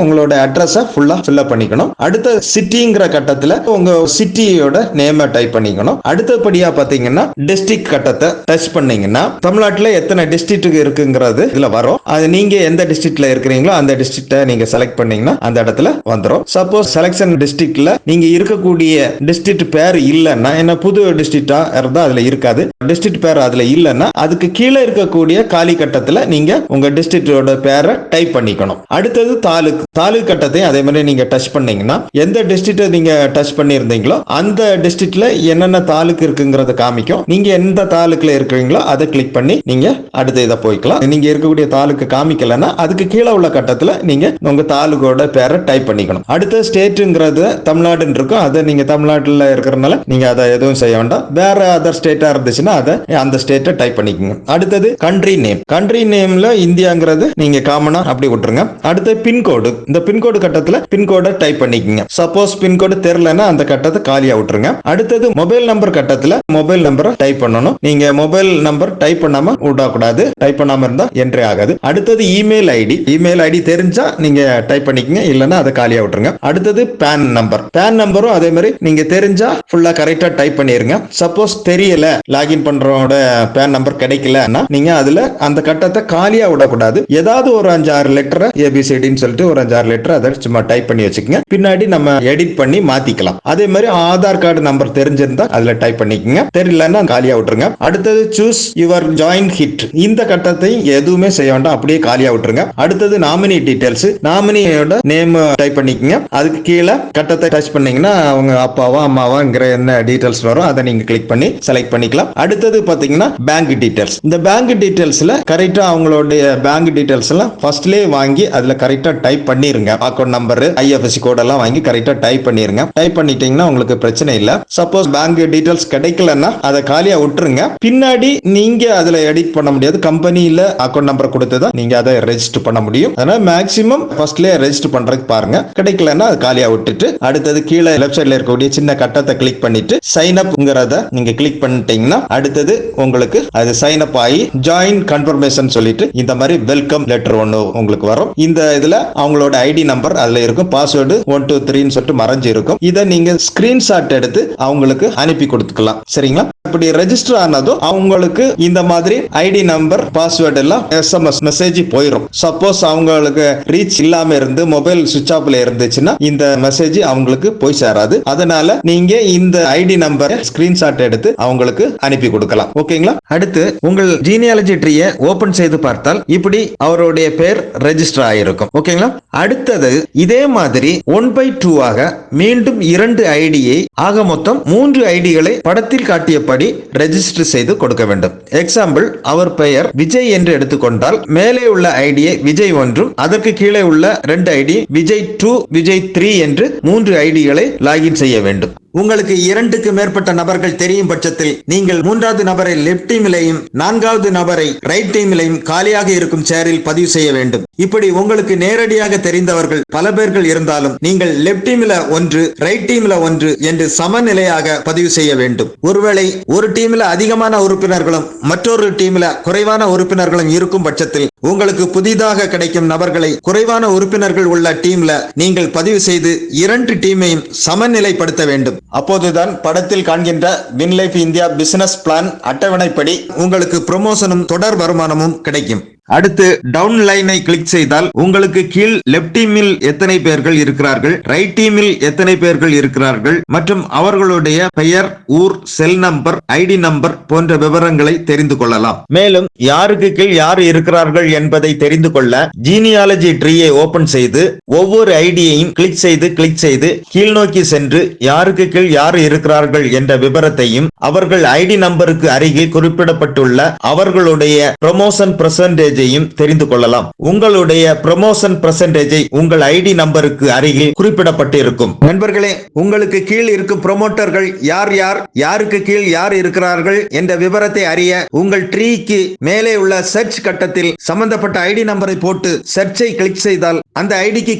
உங்களோட அட்ரஸை ஃபுல்லா ஃபில் அப் பண்ணிக்கணும். அடுத்த சிட்டிங்கிற கட்டத்துல உங்க சிட்டியோட நேமை டைப் பண்ணிக்கணும். அடுத்தபடியா பாத்தீங்கன்னா டிஸ்ட்ரிக்ட் கட்டத்தை டச் பண்ணீங்கன்னா தமிழ்நாட்டுல எத்தனை டிஸ்ட்ரிக்ட் இருக்குங்கிறது இதுல வரும். அது நீங்க எந்த டிஸ்ட்ரிக்ட்ல இருக்கிறீங்களோ அந்த டிஸ்ட்ரிக்ட்டை நீங்க செலக்ட் பண்ணீங்கன்னா அந்த இடத்துல வந்துடும். சப்போஸ் செலக்ஷன் டிஸ்ட்ரிக்ட்ல நீங்க இருக்கக்கூடிய டிஸ்ட்ரிக்ட் பேர் இல்லைன்னா, என்ன புது டிஸ்ட்ரிக்டா இருந்தா அதுல இருக்காது, டிஸ்ட்ரிக்ட் பேர் அதுல இல்லைன்னா அதுக்கு கீழே இருக்கக்கூடிய காலி கட்டத்துல நீங்க உங்க டிஸ்ட்ரிக்டோட பேரை டைப் பண்ணிக்கணும். அடுத்தது தாலுக் கட்டத்தையும் அதே மாதிரி நீங்க டச் பண்ணீங்கன்னா எந்த டிஸ்ட்ரிக்ட் நீங்க டச் பண்ணியிருந்தீங்களோ அந்த டிஸ்ட்ரிக்ட்ல என்னென்ன தாலுக் இருக்குங்கிறத காமிக்கும். நீங்க எந்த தாலுக்ல இருக்கிறீங்களோ அதை கிளிக் பண்ணி நீங்க அடுத்த இதை போய்க்கலாம். நீங்க இருக்கக்கூடிய தாலுக்கு காமிக்கலன்னா அதுக்கு கீழே உள்ள கட்டத்துல நீங்க உங்க தாலுக்கோட பேரை டைப் பண்ணிக்கணும். அடுத்த ஸ்டேட்டுங்கிறது தமிழ்நாடுன்னு இருக்கும். அதை நீங்க தமிழ்நாட்டுல இருக்கிறதுனால நீங்க அதை எதுவும் செய்ய வேண்டாம். வேற அதர் ஸ்டேட்டா இருந்துச்சுன்னா அதை அந்த ஸ்டேட்டை டைப் பண்ணிக்கோங்க. அடுத்தது கண்ட்ரி நேம்ல இந்தியாங்கிறது நீங்க காமனா அப்படி விட்டுருங்க. அடுத்து பின்கோடு, இந்த பின்கோடு கட்டத்துல பின்கோட டைப் பண்ணிக்கோங்க. சப்போஸ் பின்கோடு தெரியலன்னா அந்த கட்டத்தை காலியா விட்டுருங்க. அடுத்தது மொபைல் நம்பர் கட்டத்துல மொபைல் நம்பரை டைப் பண்ணணும். நீங்க மொபைல் நம்பர் டைப் பண்ணாம விடக்கூடாது. டைப் பண்ணாம இருந்தா என்ட்ரி ஆகாது. அடுத்தது இமெயில் ஐடி தெரிஞ்சா நீங்க டைப் பண்ணிக்கங்க, இல்லன்னா அதை காலியா விட்டுருங்க. அடுத்தது பேன் நம்பரும் அதே மாதிரி நீங்க தெரிஞ்சா ஃபுல்லா கரெக்டா டைப் பண்ணிருங்க. சப்போஸ் தெரியல, லாகின் பண்றோட பேன் நம்பர் கிடைக்கலன்னா நீங்க அதுல அந்த கட்டத்தை காலியா விடக்கூடாது. ஏதாவது ஒரு 5-6 லெட்டரை ஏபிசிடின்னு சொல்லிட்டு ஒரு 5-6 லெட்டர் அதை சும்மா டைப் பண்ணி வச்சுக்கோங்க. பின்னாடி நம்ம எடிட் பண்ணி மாத்திக்கலாம். அதே மாதிரி ஆதார் கார்டு நம்பர் தெரிஞ்சிருந்தா அதுல டைப் பண்ணிக்கோங்க. தெரியலன்னா காலியா விட்டுருங்க. அடுத்தது சூஸ் யுவர் ஜாயின் ஹிட், இந்த கட்டத்தை எதுவுமே செய்ய வேண்டாம், அப்படியே காலியா விட்டுருங்க. அடுத்தது நாமினி டீடைல்ஸ், நாமினியோட நேம் டைப் பண்ணிக்கோங்க. அதுக்கு கீழே கட்டத்தை டச் பண்ணீங்கன்னா அவங்க அப்பாவா அம்மாவாங்கிற என்ன டீடைல்ஸ் வரும் அதை நீங்க கிளிக் பண்ணி செலக்ட் பண்ணிக்கலாம். அடுத்தது பாத்தீங்கன்னா பேங்க் டீடைல்ஸ். இந்த பேங்க் டீடைல்ஸ்ல கரெக்டா அவங்களுடைய பேங்க் டீடைல்ஸ் எல்லாம் ஃபர்ஸ்ட்லயே வாங்கி அதுல கரெக்டா டைப் பண்ணிருங்க. அக்கௌண்ட் நம்பர், ஐஎஃப்எஸ்சி கோட் எல்லாம் வாங்கி கரெக்டா டைப் பண்ணிருங்க. டைப் பண்ணிட்டீங்கன்னா உங்களுக்கு பிரச்சனை இல்ல. சப்போஸ் பேங்க் டீடைல்ஸ் கிடைக்கலன்னா அதை காலியா விட்டுருங்க. பின்னாடி நீங்க அதுல எடிட் பண்ண முடியாது. கம்பெனியில அக்கௌண்ட் நம்பர் கொடுத்துதான் நீங்க அதை ரெஜிஸ்டர் பண்ண முடியும். அதனால மேக்ஸிமம் ஃபர்ஸ்ட்லயே ரெஜிஸ்டர் பண்றதுக்கு பாருங்க. கிடைக்கலன்னா அது காலியா விட்டுட்டு அடுத்தது கீழே லெஃப்ட் சைடுல இருக்கக்கூடிய சின்ன கட்டத்தை கிளிக் பண்ணிட்டு சைன் அப்ங்கிறத நீங்க கிளிக் பண்ணிட்டீங்கன்னா அடுத்தது உங்களுக்கு அது சைன் அப் ஆகி ஜாயின் கன்ஃபர்மேஷன் சொல்லிட்டு இந்த மாதிரி வெல்கம் லெட்டர் ஒன்னு உங்களுக்கு வரும். இந்த இதுல அவங்களோட ஐடி நம்பர் அதுல இருக்கும், பாஸ்வேர்டு 1 2 3 சொல்லிட்டு மறைஞ்சு இருக்கும். இதை நீங்க ஸ்கிரீன்ஷாட் எடுத்து அவங்களுக்கு அனுப்பி கொடுத்துக்கலாம். சரிங்களா? இப்படி ரெஜிஸ்டர் ஆனதும் அவங்களுக்கு இந்த மாதிரி ஐடி நம்பர், பாஸ்வேர்டு எல்லாம் SMS மெசேஜ் போயிடும். சப்போஸ் அவங்களுக்கு ரீச் இல்லாம இருந்து மொபைல் சுவிட்ச் ஆஃப்ல இருந்துச்சுன்னா இந்த மெசேஜ் அவங்களுக்கு போய் சேராது. அதனால நீங்க இந்த ஐடி நம்பரை ஸ்கிரீன்ஷாட் எடுத்து அவங்களுக்கு அனுப்பி கொடுக்கலாம். ஓகேங்களா? அடுத்து உங்கள் ஜீனியாலஜி ட்ரீயை ஓபன் செய்து பார்த்தால் இப்படி அவருடைய பேர் ரெஜிஸ்டர் ஆயிருக்கும். ஓகேங்களா? அடுத்தது இதே மாதிரி 1/2 ஆக மீண்டும் 2 ஐடியை ஆக மொத்தம் 3 ஐடிகளை படத்தில் காட்டியபடி ரெஜிஸ்டர் செய்து கொடுக்க வேண்டும். எக்ஸாம்பிள், அவர் பெயர் விஜய் என்று எடுத்துக்கொண்டால் மேலே உள்ள ஐடியை விஜய் 1, அதற்கு கீழே உள்ள 2 ஐடி விஜய் 2, விஜய் 3 என்று 3 ஐடிகளை லாகின் செய்ய வேண்டும். உங்களுக்கு 2க்கு மேற்பட்ட நபர்கள் தெரியும் பட்சத்தில் நீங்கள் 3வது நபரை லெப்ட் டீமிலையும் 4வது நபரை ரைட் டீமிலையும் காலியாக இருக்கும் சேரில் பதிவு செய்ய வேண்டும். இப்படி உங்களுக்கு நேரடியாக தெரிந்தவர்கள் பல பேர்கள் இருந்தாலும் நீங்கள் லெப்ட் டீமில 1, ரைட் டீமில 1 என்று சமநிலையாக பதிவு செய்ய வேண்டும். ஒருவேளை ஒரு டீமில அதிகமான உறுப்பினர்களும் மற்றொரு டீமில குறைவான உறுப்பினர்களும் இருக்கும் பட்சத்தில் உங்களுக்கு புதிதாக கிடைக்கும் நபர்களை குறைவான உறுப்பினர்கள் உள்ள டீம்ல நீங்கள் பதிவு செய்து 2 டீமையும் சமநிலைப்படுத்த வேண்டும். அப்போதுதான் படத்தில் காண்கின்ற வின்லைஃப் இந்தியா பிசினஸ் பிளான் அட்டவணைப்படி உங்களுக்கு ப்ரமோஷனும் தொடர் வருமானமும் கிடைக்கும். அடுத்து டவுன் லைனை கிளிக் செய்தால் உங்களுக்கு கீழ் லெப்ட் டீமில் எத்தனை பேர்கள் இருக்கிறார்கள், ரைட் டீமில் எத்தனை பேர்கள் இருக்கிறார்கள் மற்றும் அவர்களுடைய பெயர், ஊர், செல் நம்பர், ஐடி நம்பர் போன்ற விவரங்களை தெரிந்து கொள்ளலாம். மேலும் யாருக்கு கீழ் யார் இருக்கிறார்கள் என்பதை தெரிந்து கொள்ள ஜீனியாலஜி ட்ரீயை ஓபன் செய்து ஒவ்வொரு ஐடியையும் கிளிக் செய்து கீழ் நோக்கி சென்று யாருக்கு கீழ் யார் இருக்கிறார்கள் என்ற விவரத்தையும் அவர்கள் ஐடி நம்பருக்கு அருகில் குறிப்பிடப்பட்டுள்ள அவர்களுடைய ப்ரமோஷன் பெர்சன்டேஜ் பெர்சன்டேஜையும் தெரிந்து கொள்ளலாம். உங்களுடைய ப்ரமோஷன் பெர்சன்டேஜை உங்கள் ஐடி நம்பருக்கு அருகில் குறிப்பிடப்பட்டிருக்கும். நண்பர்களே, உங்களுக்கு கீழ் இருக்கும் ப்ரமோட்டர்கள் யார் யார், யாருக்கு கீழ் யார் இருக்கிறார்கள் என்ற விவரத்தை அறிய உங்கள் ட்ரீக்கு மேலே உள்ள சர்ச் கட்டத்தில் சம்பந்தப்பட்ட ஐடி நம்பரை போட்டு சர்ச்சை கிளிக் செய்தால் அந்த ஐடிக்கு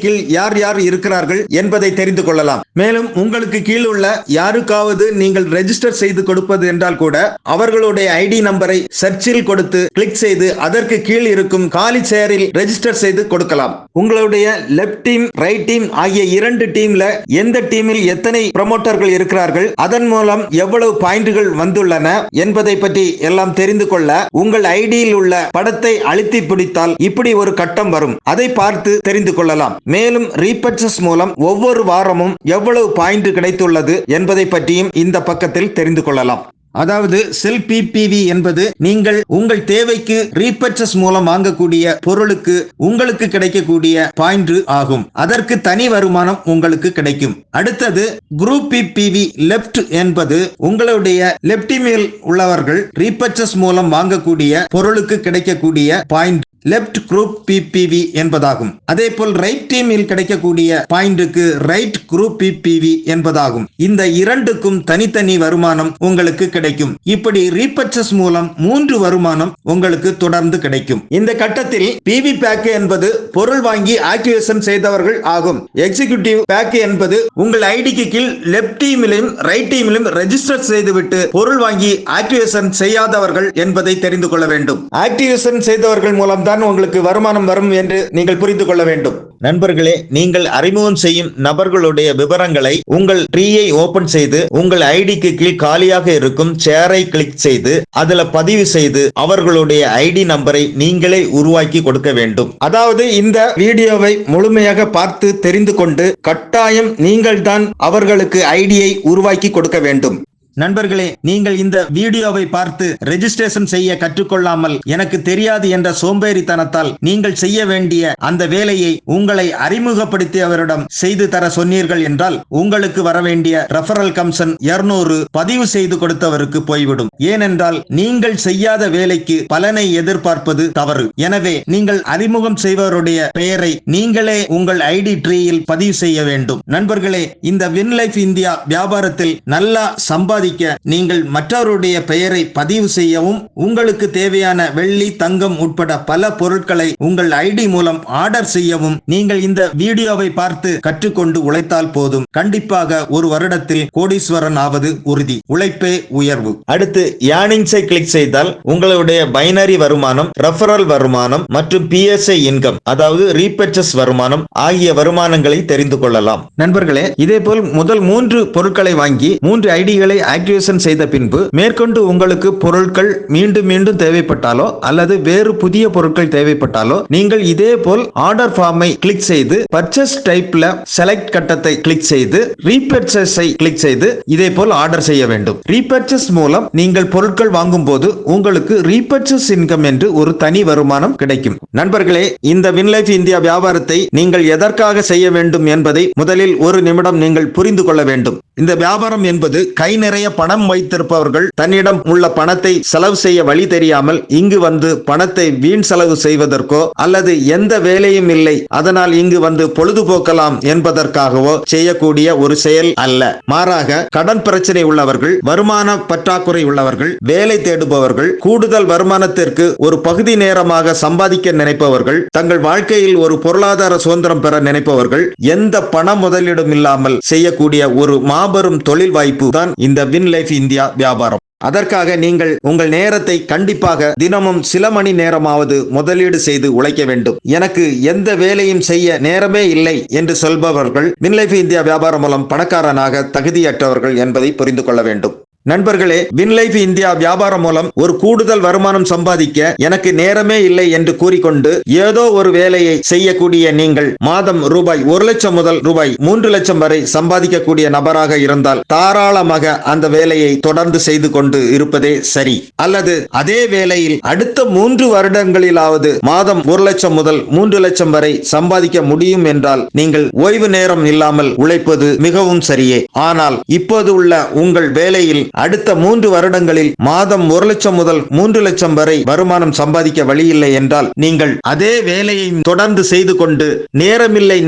கீழ் யார் யார் இருக்கிறார்கள் என்பதை தெரிந்து கொள்ளலாம். மேலும் உங்களுக்கு கீழ் உள்ள யாருக்காவது நீங்கள் ரெஜிஸ்டர் செய்து கொடுப்பது என்றால் கூட அவர்களுடைய ஐடி நம்பரை சர்ச்சில் கொடுத்து கிளிக் செய்து அதற்கு கீழ் இருக்கும் காலி சேரில் ரெஜிஸ்டர் செய்து கொடுக்கலாம். உங்களுடைய லெப்ட் டீம், ரைட் டீம் ஆகிய இரண்டு டீம்ல எந்த டீமில் எத்தனை ப்ரமோட்டர்கள் இருக்கிறார்கள், அதன் மூலம் எவ்வளவு பாயிண்டுகள் வந்துள்ளன என்பதை பற்றி எல்லாம் தெரிந்து கொள்ள உங்கள் ஐடியில் உள்ள படத்தை அழுத்தி பிடித்தால் இப்படி ஒரு கட்டம் வரும். அதை பார்த்து தெரிந்து கொள்ளலாம். மேலும் ரீபர்ச்சேஸ் மூலம் ஒவ்வொரு வாரமும் எவ்வளவு பாயிண்ட் கிடைத்துள்ளது என்பதை பற்றியும் இந்த பக்கத்தில் தெரிந்து கொள்ளலாம். அதாவது செல் பிபிவி என்பது நீங்கள் உங்கள் தேவைக்கு ரீபர்ச்சேஸ் மூலம் வாங்கக்கூடிய பொருளுக்கு உங்களுக்கு கிடைக்கக்கூடிய பாயிண்ட் ஆகும். அதற்கு தனி வருமானம் உங்களுக்கு கிடைக்கும். அடுத்தது குரூப் பிபிவி லெப்ட் என்பது உங்களுடைய லெப்ட் டீமில் உள்ளவர்கள் ரீபர்ச்சேஸ் மூலம் வாங்கக்கூடிய பொருளுக்கு கிடைக்கக்கூடிய பாயிண்ட் லெப்ட் குரூப் பிபிவி என்பதாகும். அதே போல் ரைட் டீமில் கிடைக்கக்கூடிய பாயிண்ட்க்கு ரைட் குரூப் பிபிவி என்பதாகும். இந்த இரண்டுக்கும் தனித்தனி வருமானம் உங்களுக்கு கிடைக்கும். இப்படி ரீபர்ச்சேஸ் மூலம் 3 வருமானம் உங்களுக்கு தொடர்ந்து கிடைக்கும். இந்த கட்டத்தில் பிவி பேக் என்பது பொருள் வாங்கி ஆக்டிவேஷன் செய்தவர்கள் ஆகும். எக்ஸிகியூட்டிவ் பேக் என்பது உங்கள் ஐடிக்கு கீழ் லெப்ட் டீமிலும் ரைட் டீமிலும் ரெஜிஸ்டர் செய்துவிட்டு பொருள் வாங்கி ஆக்டிவேஷன் செய்யாதவர்கள் என்பதை தெரிந்து கொள்ள வேண்டும். ஆக்டிவேஷன் செய்தவர்கள் மூலம் தான் உங்களுக்கு வருமானம் வரும் என்று நீங்கள் புரிந்து கொள்ள வேண்டும். நண்பர்களே, நீங்கள் அறிமுகம் செய்யும் நபர்களுடைய விவரங்களை உங்கள் ட்ரீயை ஓபன் செய்து உங்கள் ஐடிக்கு கீழ் காலியாக இருக்கும் சேரை கிளிக் செய்து அதுல பதிவு செய்து அவர்களுடைய ஐடி நம்பரை நீங்களே உருவாக்கி கொடுக்க வேண்டும். அதாவது இந்த வீடியோவை முழுமையாக பார்த்து தெரிந்து கொண்டு கட்டாயம் நீங்கள் தான் அவர்களுக்கு ஐடியை உருவாக்கி கொடுக்க வேண்டும். நண்பர்களே, நீங்கள் இந்த வீடியோவை பார்த்து ரெஜிஸ்ட்ரேஷன் செய்ய கற்றுக்கொள்ளாமல் எனக்கு தெரியாது என்ற சோம்பேறித்தனத்தால் நீங்கள் செய்ய வேண்டிய அந்த வேலையை உங்களை அறிமுகப்படுத்தியவரிடம் செய்து தர சொன்னீர்கள் என்றால் உங்களுக்கு வர வேண்டிய ரெஃபரல் கமிஷன் 200 பதிவு செய்து கொடுத்தவருக்கு போய்விடும். ஏனென்றால் நீங்கள் செய்யாத வேலைக்கு பலனை எதிர்பார்ப்பது தவறு. எனவே நீங்கள் அறிமுகம் செய்பவருடைய பெயரை நீங்களே உங்கள் ஐடி ட்ரீயில் பதிவு செய்ய வேண்டும். நண்பர்களே, இந்த வின் லைஃப் இந்தியா வியாபாரத்தில் நல்லா சம்பாதி நீங்கள் மற்றவருடைய பெயரை பதிவு செய்யவும் உங்களுக்கு தேவையான வெள்ளி, தங்கம் உட்பட பல பொருட்களை உங்கள் ஐடி மூலம் ஆர்டர் செய்யவும் நீங்கள் இந்த வீடியோவை பார்த்து கற்றுக்கொண்டு உழைத்தால் போதும். கண்டிப்பாக ஒரு வருடத்தில் கோடீஸ்வரன் ஆவது உறுதி. உழைப்பே உயர்வு. அடுத்து ஏர்னிங்ஸை கிளிக் செய்தால் உங்களுடைய பைனரி வருமானம், ரெஃபரல் வருமானம் மற்றும் பிஎஸ்ஐ இன்கம் அதாவது ரீபர்ச்சேஸ் வருமானம் ஆகிய வருமானங்களை தெரிந்து கொள்ளலாம். நண்பர்களே, இதேபோல் முதல் 3 பொருட்களை வாங்கி 3 ஐடிகளை ஆக்டிவேஷன் செய்த பின்பு மேற்கொண்டு உங்களுக்கு பொருட்கள் மீண்டும் மீண்டும் தேவைப்பட்டாலோ அல்லது வேறு புதிய பொருட்கள் தேவைப்பட்டாலோ நீங்கள் இதே போல் ஆர்டர் ஃபார்மை கிளிக் செய்து பர்ச்சேஸ் டைப்ல செலக்ட் கட்டத்தை கிளிக் செய்து ரீபர்ச்சேஸை கிளிக் செய்து இதே போல் ஆர்டர் செய்ய வேண்டும். ரீபர்ச்சேஸ் மூலம் நீங்கள் பொருட்கள் வாங்கும் போது உங்களுக்கு ரீபர்ச்சேஸ் இன்கம் என்று ஒரு தனி வருமானம் கிடைக்கும். நண்பர்களே, இந்த வின் லைஃப் இந்தியா வியாபாரத்தை நீங்கள் எதற்காக செய்ய வேண்டும் என்பதை முதலில் ஒரு நிமிடம் நீங்கள் புரிந்து கொள்ள வேண்டும். இந்த வியாபாரம் என்பது கை நிறைய பணம் வைத்திருப்பவர்கள் தன்னிடம் உள்ள பணத்தை செலவு செய்ய வழி தெரியாமல் இங்கு வந்து பணத்தை வீண் செலவு செய்வதற்கோ அல்லது எந்த வேலையும் இல்லை அதனால் இங்கு வந்து பொழுதுபோக்கலாம் என்பதற்காகவோ செய்யக்கூடிய ஒரு செயல் அல்ல. மாறாக கடன் பிரச்சனை உள்ளவர்கள், வருமான பற்றாக்குறை உள்ளவர்கள், வேலை தேடுபவர்கள், கூடுதல் வருமானத்திற்கு ஒரு பகுதி நேரமாக சம்பாதிக்க நினைப்பவர்கள், தங்கள் வாழ்க்கையில் ஒரு பொருளாதார சுதந்திரம் பெற நினைப்பவர்கள், எந்த பண முதலீடும் இல்லாமல் செய்யக்கூடிய ஒரு மாபெரும் தொழில் வாய்ப்பு தான் இந்த வின் லைஃப் இந்தியா வியாபாரம். அதற்காக நீங்கள் உங்கள் நேரத்தை கண்டிப்பாக தினமும் சில மணி நேரமாவது முதலீடு செய்து உழைக்க வேண்டும். எனக்கு எந்த வேலையும் செய்ய நேரமே இல்லை என்று சொல்பவர்கள் வின் லைஃப் இந்தியா வியாபாரம் மூலம் பணக்காரனாக தகுதியற்றவர்கள் என்பதை புரிந்து கொள்ள வேண்டும். நண்பர்களே, வின் லைஃப் இந்தியா வியாபாரம் மூலம் ஒரு கூடுதல் வருமானம் சம்பாதிக்க எனக்கு நேரமே இல்லை என்று கூறிக்கொண்டு ஏதோ ஒரு வேலையை செய்யக்கூடிய நீங்கள் மாதம் ரூபாய் 1 லட்சம் முதல் ரூபாய் 3 லட்சம் வரை சம்பாதிக்கக்கூடிய நபராக இருந்தால் தாராளமாக அந்த வேலையை தொடர்ந்து செய்து கொண்டு இருப்பதே சரி. அல்லது அதே வேலையில் அடுத்த 3 வருடங்களிலாவது மாதம் 1 லட்சம் முதல் 3 லட்சம் வரை சம்பாதிக்க முடியும் என்றால் நீங்கள் ஓய்வு நேரம் இல்லாமல் உழைப்பது மிகவும் சரியே. ஆனால் இப்போது உள்ள உங்கள் வேலையில் அடுத்த 3 வருடங்களில் மாதம் 1 லட்சம் முதல் 3 லட்சம் வரை வருமானம் சம்பாதிக்க வழியில்லை என்றால் நீங்கள் அதே வேலையை தொடர்ந்து செய்து கொண்டு நேரமில்லை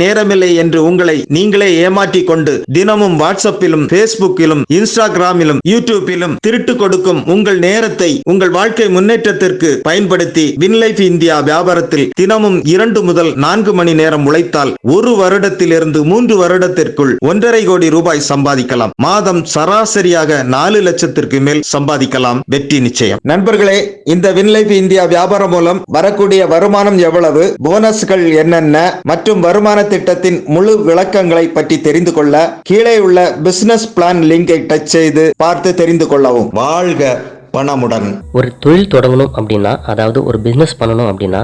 என்று உங்களை நீங்களே ஏமாற்றிக் கொண்டு தினமும் வாட்ஸ்அப்பிலும் பேஸ்புக்கிலும் இன்ஸ்டாகிராமிலும் யூடியூப்பிலும் திருட்டு கொடுக்கும் உங்கள் நேரத்தை உங்கள் வாழ்க்கை முன்னேற்றத்திற்கு பயன்படுத்தி வின்லைஃப் இந்தியா வியாபாரத்தில் தினமும் 2 முதல் 4 மணி நேரம் உழைத்தால் 1 வருடத்திலிருந்து 3 வருடத்திற்குள் 1.5 கோடி ரூபாய் சம்பாதிக்கலாம். மாதம் சராசரியாக 4 லட்சத்திற்கு மேல் சம்பாதிக்கலாம். வெற்றி நிச்சயம். நண்பர்களே, இந்த வின்லைஃப் இந்தியா வியாபாரம் மூலம் வரக்கூடிய வருமானம் எவ்வளவு, போனஸ்கள் என்னென்ன மற்றும் வருமான திட்டத்தின் முழு விளக்கங்களை பற்றி தெரிந்து கொள்ள கீழே உள்ள பிசினஸ் பிளான் லிங்கை டச் செய்து பார்த்து தெரிந்து கொள்ளவும். வாழ்க பணமுடன். ஒரு தொழில் தொடங்கணும் அப்படின்னா, அதாவது ஒரு பிஸ்னஸ் பண்ணணும் அப்படின்னா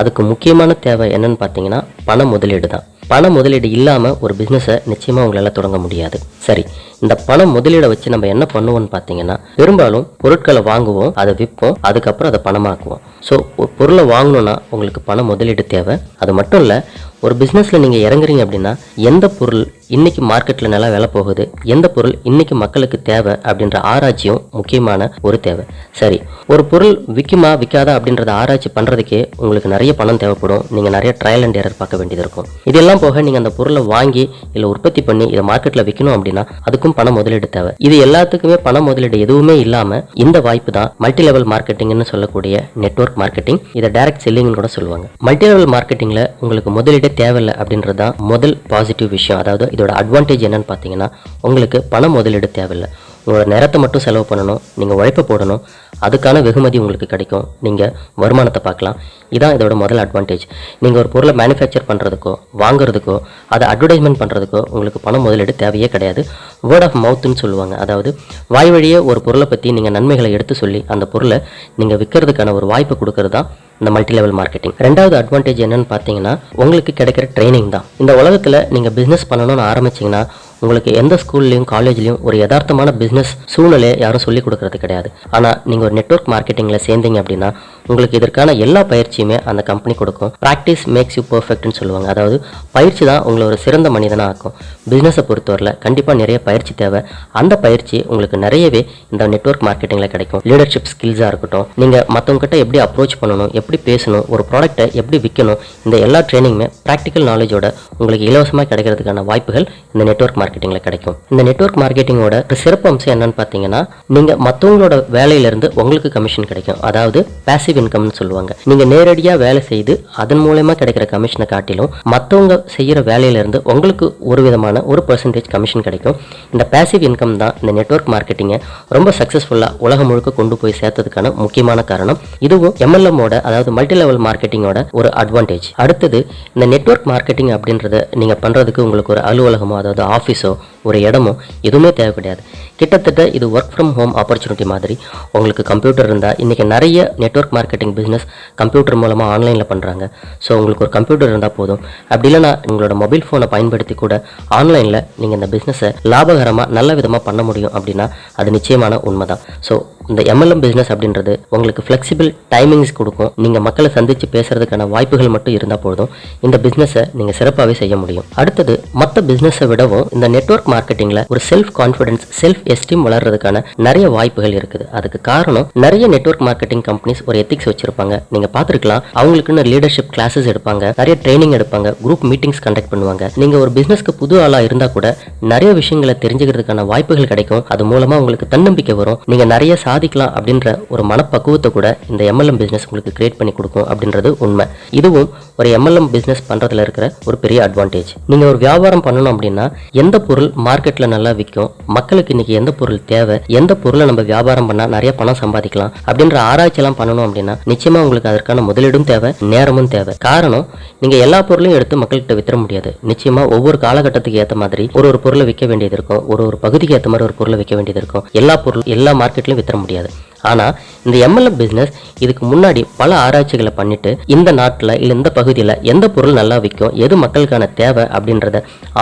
அதுக்கு முக்கியமான தேவை என்னன்னு பார்த்தீங்கன்னா பண முதலீடு தான். பண முதலீடு இல்லாமல் ஒரு பிஸ்னஸை நிச்சயமாக உங்களால் தொடங்க முடியாது. சரி, இந்த பண முதலீடை வச்சு நம்ம என்ன பண்ணுவோம்னு பார்த்தீங்கன்னா, பெரும்பாலும் பொருட்களை வாங்குவோம், அதை விற்போம், அதுக்கப்புறம் அதை பணமாக்குவோம். ஸோ ஒரு பொருளை வாங்கணும்னா உங்களுக்கு பண முதலீடு தேவை. அது மட்டும் இல்லை, ஒரு பிஸ்னஸில் நீங்கள் இறங்குறீங்க அப்படின்னா எந்த பொருள் இன்னைக்கு மார்க்கெட்டில் நல்லா விலை போகுது, எந்த பொருள் இன்னைக்கு மக்களுக்கு தேவை அப்படின்ற ஆராய்ச்சியும் முக்கியமான ஒரு தேவை. சரி, ஒரு பொருள் விற்குமா விற்காதா அப்படின்றத ஆராய்ச்சி பண்ணுறதுக்கே உங்களுக்கு நிறைய பணம் தேவைப்படும். நீங்கள் நிறைய ட்ரையல் அண்ட் எரர் பார்க்க வேண்டியது இருக்கும். இதெல்லாம் போக நீங்கள் அந்த பொருளை வாங்கி இல்லை உற்பத்தி பண்ணி இதை மார்க்கெட்டில் விற்கணும் அப்படின்னா அதுக்கும் பண முதலீடு தேவை. இது எல்லாத்துக்குமே பண முதலீடு எதுவுமே இல்லாமல் இந்த வாய்ப்பு தான் மல்டி லெவல் மார்க்கெட்டிங்னு சொல்லக்கூடிய நெட்வொர்க் மார்க்கெட்டிங். இதை டைரக்ட் செல்லிங்னு கூட சொல்லுவாங்க. மல்டி லெவல் மார்க்கெட்டிங்கில் உங்களுக்கு முதலீடு தேவையில்லை அப்படின்றது தான் முதல் பாசிட்டிவ் விஷயம். அதாவது இதோட அட்வான்டேஜ் என்னன்னு பார்த்தீங்கன்னா, உங்களுக்கு பண முதலீடு தேவையில்லை. உங்களோட நேரத்தை மட்டும் செலவு பண்ணணும், நீங்கள் உழைப்பு போடணும், அதுக்கான வெகுமதி உங்களுக்கு கிடைக்கும், நீங்கள் வருமானத்தை பார்க்கலாம். இதான் இதோட முதல் அட்வான்டேஜ். நீங்கள் ஒரு பொருளை மேனுஃபேக்சர் பண்ணுறதுக்கோ வாங்குறதுக்கோ அதை அட்வர்டைஸ்மெண்ட் பண்ணுறதுக்கோ உங்களுக்கு பண முதலீடு தேவையே கிடையாது. வேர்ட் ஆஃப் மவுத்துன்னு சொல்லுவாங்க. அதாவது வாய் வழியே ஒரு பொருளை பற்றி நீங்கள் நன்மைகளை எடுத்து சொல்லி அந்த பொருளை நீங்கள் விற்கிறதுக்கான ஒரு வாய்ப்பு கொடுக்கறது தான் இந்த மல்டி லெவல் மார்க்கெட்டிங். ரெண்டாவது அட்வான்டேஜ் என்னன்னு பார்த்தீங்கன்னா, உங்களுக்கு கிடைக்கிற ட்ரைனிங் தான். இந்த உலகத்தில் நீங்கள் பிஸ்னஸ் பண்ணணும்னு ஆரம்பிச்சிங்கன்னா உங்களுக்கு எந்த ஸ்கூல்லையும் காலேஜ்லையும் ஒரு யதார்த்தமான பிஸ்னஸ் சூழ்நிலையை யாரும் சொல்லிக் கொடுக்கறது கிடையாது. ஆனால் நீங்கள் ஒரு நெட்வொர்க் மார்க்கெட்டிங்கில் சேர்ந்தீங்க அப்படின்னா உங்களுக்கு இதற்கான எல்லா பயிற்சியுமே அந்த கம்பெனி கொடுக்கும். ப்ராக்டிஸ் மேக்ஸ் யூ பர்ஃபெக்ட்னு சொல்லுவாங்க. அதாவது பயிற்சி தான் உங்களை ஒரு சிறந்த மனிதனாக ஆக்கும். பிஸ்னஸை பொறுத்தவரையில் கண்டிப்பாக நிறைய பயிற்சி தேவை. அந்த பயிற்சி உங்களுக்கு நிறையவே இந்த நெட்வொர்க் மார்க்கெட்டிங்கில் கிடைக்கும். லீடர்ஷிப் ஸ்கில்ஸாக இருக்கட்டும், நீங்கள் மற்றவங்ககிட்ட எப்படி அப்ரோச் பண்ணணும், எப்படி பேசணும், ஒரு ப்ராடக்ட்டை எப்படி விற்கணும், இந்த எல்லா ட்ரைனிங்குமே ப்ராக்டிக்கல் நாலேஜோட உங்களுக்கு இலவசமாக கிடைக்கிறதுக்கான வாய்ப்புகள் இந்த நெட்வொர்க் மார்க்கெட்டிங்கில் கிடைக்கும். இந்த நெட்வொர்க் மார்க்கெட்டிங்கோட சிறப்பு அம்சம் என்னன்னு பார்த்தீங்கன்னா, நீங்கள் மற்றவங்களோட வேலையிலிருந்து உங்களுக்கு கமிஷன் கிடைக்கும். அதாவது பாசிவ் இன்கம்னு சொல்லுவாங்க. நீங்க நேரடியா வேலை செய்து அதன் மூலமா கிடைக்கிற கமிஷனை காட்டிலும் மற்றவங்க செய்யற வேலையிலிருந்து உங்களுக்கு ஒரு விதமான ஒரு பெர்சன்டேஜ் கமிஷன் கிடைக்கும். இந்த பாசிவ் இன்கம் தான் இந்த நெட்வொர்க் மார்க்கெட்டிங்கை ரொம்ப சக்சஸ்ஃபுல்லா உலகம் முழுக்க கொண்டு போய் சேர்த்ததுக்கான முக்கியமான காரணம். இதுவும் MLM-ஓட அதாவது மல்டி லெவல் மார்க்கெட்டிங்கோட ஒரு அட்வான்டேஜ். அடுத்தது, இந்த நெட்வொர்க் மார்க்கெட்டிங் அப்படின்றத நீங்க பண்றதுக்கு உங்களுக்கு ஒரு அலுவலகமோ அதாவது ஆஃபீஸோ ஒரு இடமோ எதுவுமே தேவை கிடையாது. கிட்டத்தட்ட இது ஒர்க் ஃப்ரம் ஹோம் ஆப்பர்ச்சுனிட்டி மாதிரி. உங்களுக்கு கம்ப்யூட்டர் இருந்தால் இன்றைக்கி நிறைய நெட்வொர்க் மார்க்கெட்டிங் பிஸ்னஸ் கம்ப்யூட்டர் மூலமாக ஆன்லைனில் பண்ணுறாங்க. ஸோ உங்களுக்கு ஒரு கம்ப்யூட்டர் இருந்தால் போதும். அப்படி இல்லைனா உங்களோட மொபைல் ஃபோனை பயன்படுத்தி கூட ஆன்லைனில் நீங்கள் இந்த பிஸ்னஸை லாபகரமாக நல்ல விதமாக பண்ண முடியும் அப்படின்னா அது நிச்சயமான உண்மை தான். ஸோ இந்த MLM பிஸ்னஸ் அப்படின்றது உங்களுக்கு ஃப்ளெக்சிபிள் டைமிங்ஸ் கொடுக்கும். நீங்கள் மக்களை சந்தித்து பேசுறதுக்கான வாய்ப்புகள் மட்டும் இருந்தால் போதும் இந்த பிஸ்னஸை நீங்கள் சிறப்பாகவே செய்ய முடியும். அடுத்தது, மற்ற பிஸ்னஸை விடவும் இந்த நெட்வொர்க் மார்க்கெட்டிங்கில் ஒரு செல்ஃப் கான்ஃபிடன்ஸ், செல்ஃப் எஸ்டீம் வளர்றதுக்கான நிறைய வாய்ப்புகள் இருக்குது. அதுக்கு காரணம், நிறைய நெட்வொர்க் மார்க்கெட்டிங் கம்பெனிஸ் ஒரு எத்திக்ஸ் வச்சிருப்பாங்க. நீங்கள் பார்த்துருக்கலாம், அவங்களுக்குன்னு லீடர்ஷிப் கிளாஸஸ் எடுப்பாங்க, நிறைய ட்ரைனிங் எடுப்பாங்க, குரூப் மீட்டிங்ஸ் கண்டக்ட் பண்ணுவாங்க. நீங்கள் ஒரு பிஸ்னஸ்க்கு புது ஆளாக இருந்தால் கூட நிறைய விஷயங்களை தெரிஞ்சுக்கிறதுக்கான வாய்ப்புகள் கிடைக்கும். அது மூலமாக உங்களுக்கு தன்னம்பிக்கை வரும். நீங்கள் நிறைய சாதிக்கலாம் அப்படின்ற ஒரு மனப்பக்குவத்தை கூட இந்த MLM பிசினஸ் உங்களுக்கு கிரியேட் பண்ணி கொடுக்கும் அப்படின்றது உண்மை. இதுவும் ஒரு MLM பிசினஸ் பண்றதுல இருக்கிற ஒரு பெரிய அட்வான்டேஜ். நீங்க ஒரு வியாபாரம் பண்ணணும் அப்படின்னா எந்த பொருள் மார்க்கெட்ல நல்லா விற்கும், மக்களுக்கு இன்னைக்கு எந்த பொருள் தேவை, எந்த பொருளை நம்ம வியாபாரம் பண்ணா நிறைய பணம் சம்பாதிக்கலாம் அப்படின்ற ஆராய்ச்சி எல்லாம் பண்ணணும் அப்படின்னா நிச்சயமா உங்களுக்கு அதற்கான முதலீடும் தேவை, நேரமும் தேவை. காரணம், நீங்க எல்லா பொருளையும் எடுத்து மக்கள்கிட்ட விற்ற முடியாது. நிச்சயமா ஒவ்வொரு காலகட்டத்துக்கு ஏற்ற மாதிரி ஒரு பொருளை விற்க வேண்டியது இருக்கும், ஒரு பகுதிக்கு ஏற்ற மாதிரி ஒரு பொருளை விற்க வேண்டியது இருக்கும். எல்லா பொருள் எல்லா மார்க்கெட்லயும் விற்ற முடியாது. ஆனால் இந்த MLM பிஸ்னஸ் இதுக்கு முன்னாடி பல ஆராய்ச்சிகளை பண்ணிட்டு இந்த நாட்டில் இல்லை இந்த பகுதியில் எந்த பொருள் நல்லா விற்கும், எது மக்களுக்கான தேவை அப்படின்றத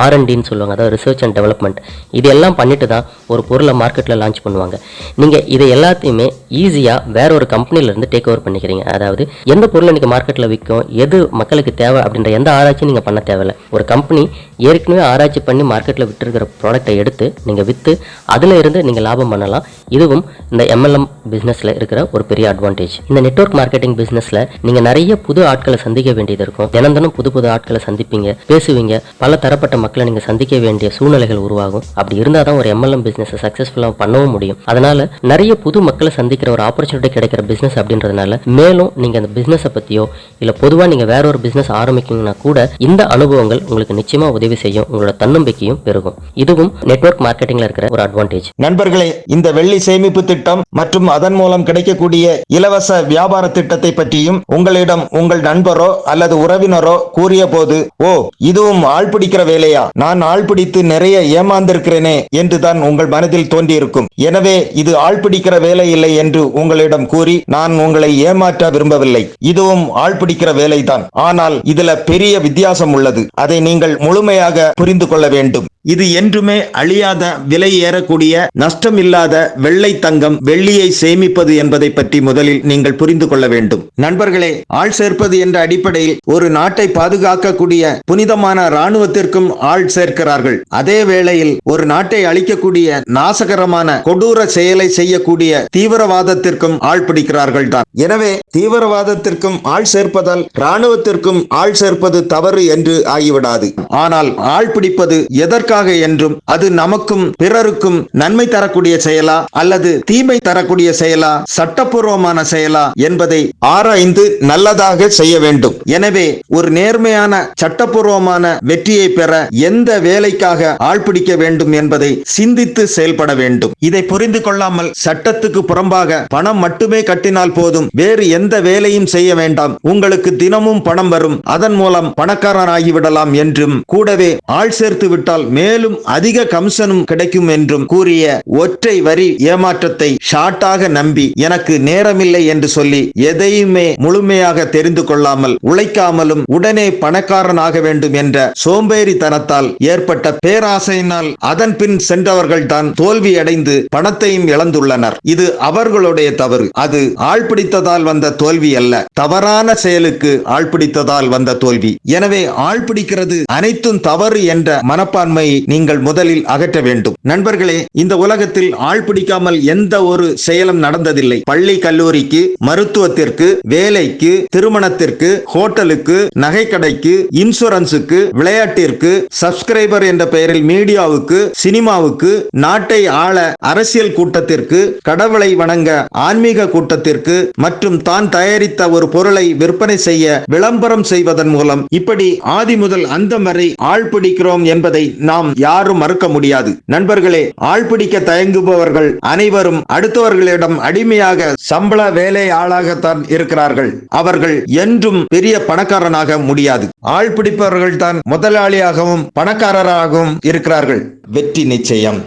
R&Dன்னு சொல்லுவாங்க, அதாவது ரிசர்ச் அண்ட் டெவலப்மெண்ட். இது எல்லாம் பண்ணிட்டு தான் ஒரு பொருளை மார்க்கெட்டில் லான்ச் பண்ணுவாங்க. நீங்கள் இதை எல்லாத்தையுமே ஈஸியாக வேற ஒரு கம்பெனிலேருந்து டேக் ஓவர் பண்ணிக்கிறீங்க. அதாவது எந்த பொருள் இன்னைக்கு மார்க்கெட்டில் விற்கும், எது மக்களுக்கு தேவை அப்படின்ற எந்த ஆராய்ச்சியும் நீங்கள் பண்ண தேவையில்லை. ஒரு கம்பெனி ஏற்கனவே ஆராய்ச்சி பண்ணி மார்க்கெட்டில் விட்டுருக்கிற ப்ராடக்ட்டை எடுத்து நீங்கள் விற்று அதில் இருந்து நீங்கள் லாபம் பண்ணலாம். இதுவும் இந்த MLM பிஸ்னஸில் இருக்கிற ஒரு பெரிய அட்வான்டேஜ். இந்த நெட்வொர்க் மார்க்கெட்டிங் பிஸ்னஸில் நீங்கள் நிறைய புது ஆட்களை சந்திக்க வேண்டியது இருக்கும். தினம் புது ஆட்களை சந்திப்பீங்க, பேசுவீங்க, பல தரப்பட்ட மக்களை நீங்கள் சந்திக்க வேண்டிய சூழ்நிலைகள் உருவாகும். அப்படி இருந்தால் தான் ஒரு MLM பிஸ்னஸை சக்ஸஸ்ஃபுல்லாக பண்ணவும் முடியும். அதனால நிறைய புது மக்களை சந்திக்கிற ஒரு ஆப்பர்ச்சுனிட்டி கிடைக்கிற பிஸ்னஸ் அப்படின்றதுனால மேலும் நீங்கள் அந்த பிஸ்னஸை பற்றியோ இல்லை பொதுவாக நீங்கள் வேற ஒரு பிஸ்னஸ் ஆரம்பிக்கணும்னா கூட இந்த அனுபவங்கள் உங்களுக்கு நிச்சயமாக உதவி செய்யும். உங்களோட தன்னம்பிக்கையும் பெருகும். இதுவும் நெட்வொர்க் மார்க்கெட்டிங்ல இருக்கிற ஒரு அட்வான்டேஜ். நண்பர்களே, இந்த வெள்ளி சேமிப்பு திட்டம் மற்றும் அதன் மூலம் கிடைக்கக்கூடிய இலவச வியாபார திட்டத்தை பற்றியும் உங்களிடம் உங்கள் நண்பரோ அல்லது உறவினரோ கூறிய போது, ஓ இதுவும் ஆள் பிடிக்கிற வேலையா, நான் ஆள் பிடித்து நிறைய ஏமாந்திருக்கிறேனே என்றுதான் உங்கள் மனதில் தோன்றியிருக்கும். எனவே இது ஆள் பிடிக்கிற வேலை இல்லை என்று உங்களிடம் கூறி நான் உங்களை ஏமாற்ற விரும்பவில்லை. இதுவும் ஆள் பிடிக்கிற வேலைதான். ஆனால் இதுல பெரிய வித்தியாசம் உள்ளது. அதை நீங்கள் முழுமையாக புரிந்து கொள்ள வேண்டும். இது என்றுமே அழியாத, விலை ஏறக்கூடிய, நஷ்டமில்லாத வெள்ளை தங்கம், வெள்ளியை சேமிப்பது என்பதை பற்றி முதலில் நீங்கள் புரிந்து கொள்ள வேண்டும். நண்பர்களே, ஆள் சேர்ப்பது என்ற அடிப்படையில் ஒரு நாட்டை பாதுகாக்கக்கூடிய புனிதமான இராணுவத்திற்கும் ஆள் சேர்க்கிறார்கள். அதே வேளையில் ஒரு நாட்டை அழிக்கக்கூடிய நாசகரமான கொடூர செயலை செய்யக்கூடிய தீவிரவாதத்திற்கும் ஆள் பிடிக்கிறார்கள் தான். எனவே தீவிரவாதத்திற்கும் ஆள் சேர்ப்பதால் இராணுவத்திற்கும் ஆள் சேர்ப்பது தவறு என்று ஆகிவிடாது. ஆனால் ஆள் பிடிப்பது எதற்காக என்றும், அது நமக்கும் பிறருக்கும் நன்மை தரக்கூடிய செயலா அல்லது தீமை தரக்கூடிய செயலா, சட்டப்பூர்வமான செயலா என்பதை ஆராய்ந்து நல்லதாக செய்ய வேண்டும். எனவே ஒரு நேர்மையான சட்டப்பூர்வமான வெற்றியை பெற எந்த வேலைக்காக ஆள் பிடிக்க வேண்டும் என்பதை சிந்தித்து செயல்பட வேண்டும். இதை புரிந்து கொள்ளாமல் சட்டத்துக்கு புறம்பாக பணம் மட்டுமே கட்டினால் போதும், வேறு எந்த வேலையும் செய்ய வேண்டாம், உங்களுக்கு தினமும் பணம் வரும், அதன் மூலம் பணக்காரனாகிவிடலாம் என்றும், கூடவே ஆள் சேர்த்து விட்டால் மேலும் அதிக கமிஷனும் கிடைக்கும் என்றும் கூறிய ஒற்றை வரி ஏமாற்றத்தை ஷார்ட்டாக நம்பி எனக்கு நேரமில்லை என்று சொல்லி எதையுமே முழுமையாக தெரிந்து கொள்ளாமல் உழைக்காமலும் உடனே பணக்காரனாக வேண்டும் என்ற சோம்பேறித்தனத்தால் ஏற்பட்ட பேராசையினால் அதன் பின் சென்றவர்கள் தான் தோல்வி அடைந்து பணத்தையும் இழந்துள்ளனர். இது அவர்களுடைய தவறு. அது ஆள் பிடித்ததால் வந்த தோல்வி அல்ல, தவறான செயலுக்கு ஆள் பிடித்ததால் வந்த தோல்வி. எனவே ஆள் பிடிக்கிறது அனைத்தும் தவறு என்ற மனப்பான்மையை நீங்கள் முதலில் அகற்ற வேண்டும். நண்பர்களே, இந்த உலகத்தில் ஆள் பிடிக்காமல் எந்த ஒரு செயலும் நடந்ததில்லை. பள்ளி கல்லூரிக்கு, மருத்துவத்திற்கு, வேலைக்கு, திருமணத்திற்கு, ஹோட்டலுக்கு, நகைக்கடைக்கு, இன்சூரன்ஸுக்கு, விளையாட்டிற்கு, சப்ஸ்கிரைபர் என்ற பெயரில் மீடியாவுக்கு, சினிமாவுக்கு, நாட்டை ஆள அரசியல் கூட்டத்திற்கு, கடவுளை வணங்க ஆன்மீக கூட்டத்திற்கு மற்றும் தான் தயாரித்த ஒரு பொருளை விற்பனை செய்ய விளம்பரம் செய்வதன் மூலம் இப்படி ஆதி முதல் அந்தம் வரை ஆள் பிடிக்கிறோம் என்பதை நாம் யாரும் மறுக்க முடியாது. நண்பர்களே, ஆள் பிடிக்க தயங்குபவர்கள் அனைவரும் அடுத்தவர்களிடம் அடிமையாக சம்பள வேலை ஆளாகத்தான் இருக்கிறார்கள். அவர்கள் என்றும் பெரிய பணக்காரனாக முடியாது. ஆள் பிடிப்பவர்கள் தான் முதலாளியாகவும் பணக்காரராகவும் இருக்கிறார்கள். வெற்றி நிச்சயம்.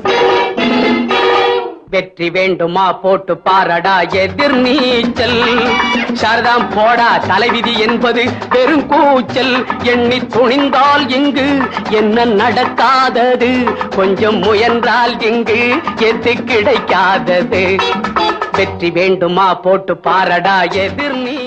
வெற்றி வேண்டுமா போட்டு பாரடா எதிர் நீச்சல், சாரதாம் போடா தலைவிதி என்பது பெரும் கூச்சல், எண்ணி துணிந்தால் இங்கு என்ன நடக்காதது, கொஞ்சம் முயன்றால் இங்கு எது கிடைக்காதது. வெற்றி வேண்டுமா போட்டு பாரடா எதிர் நீ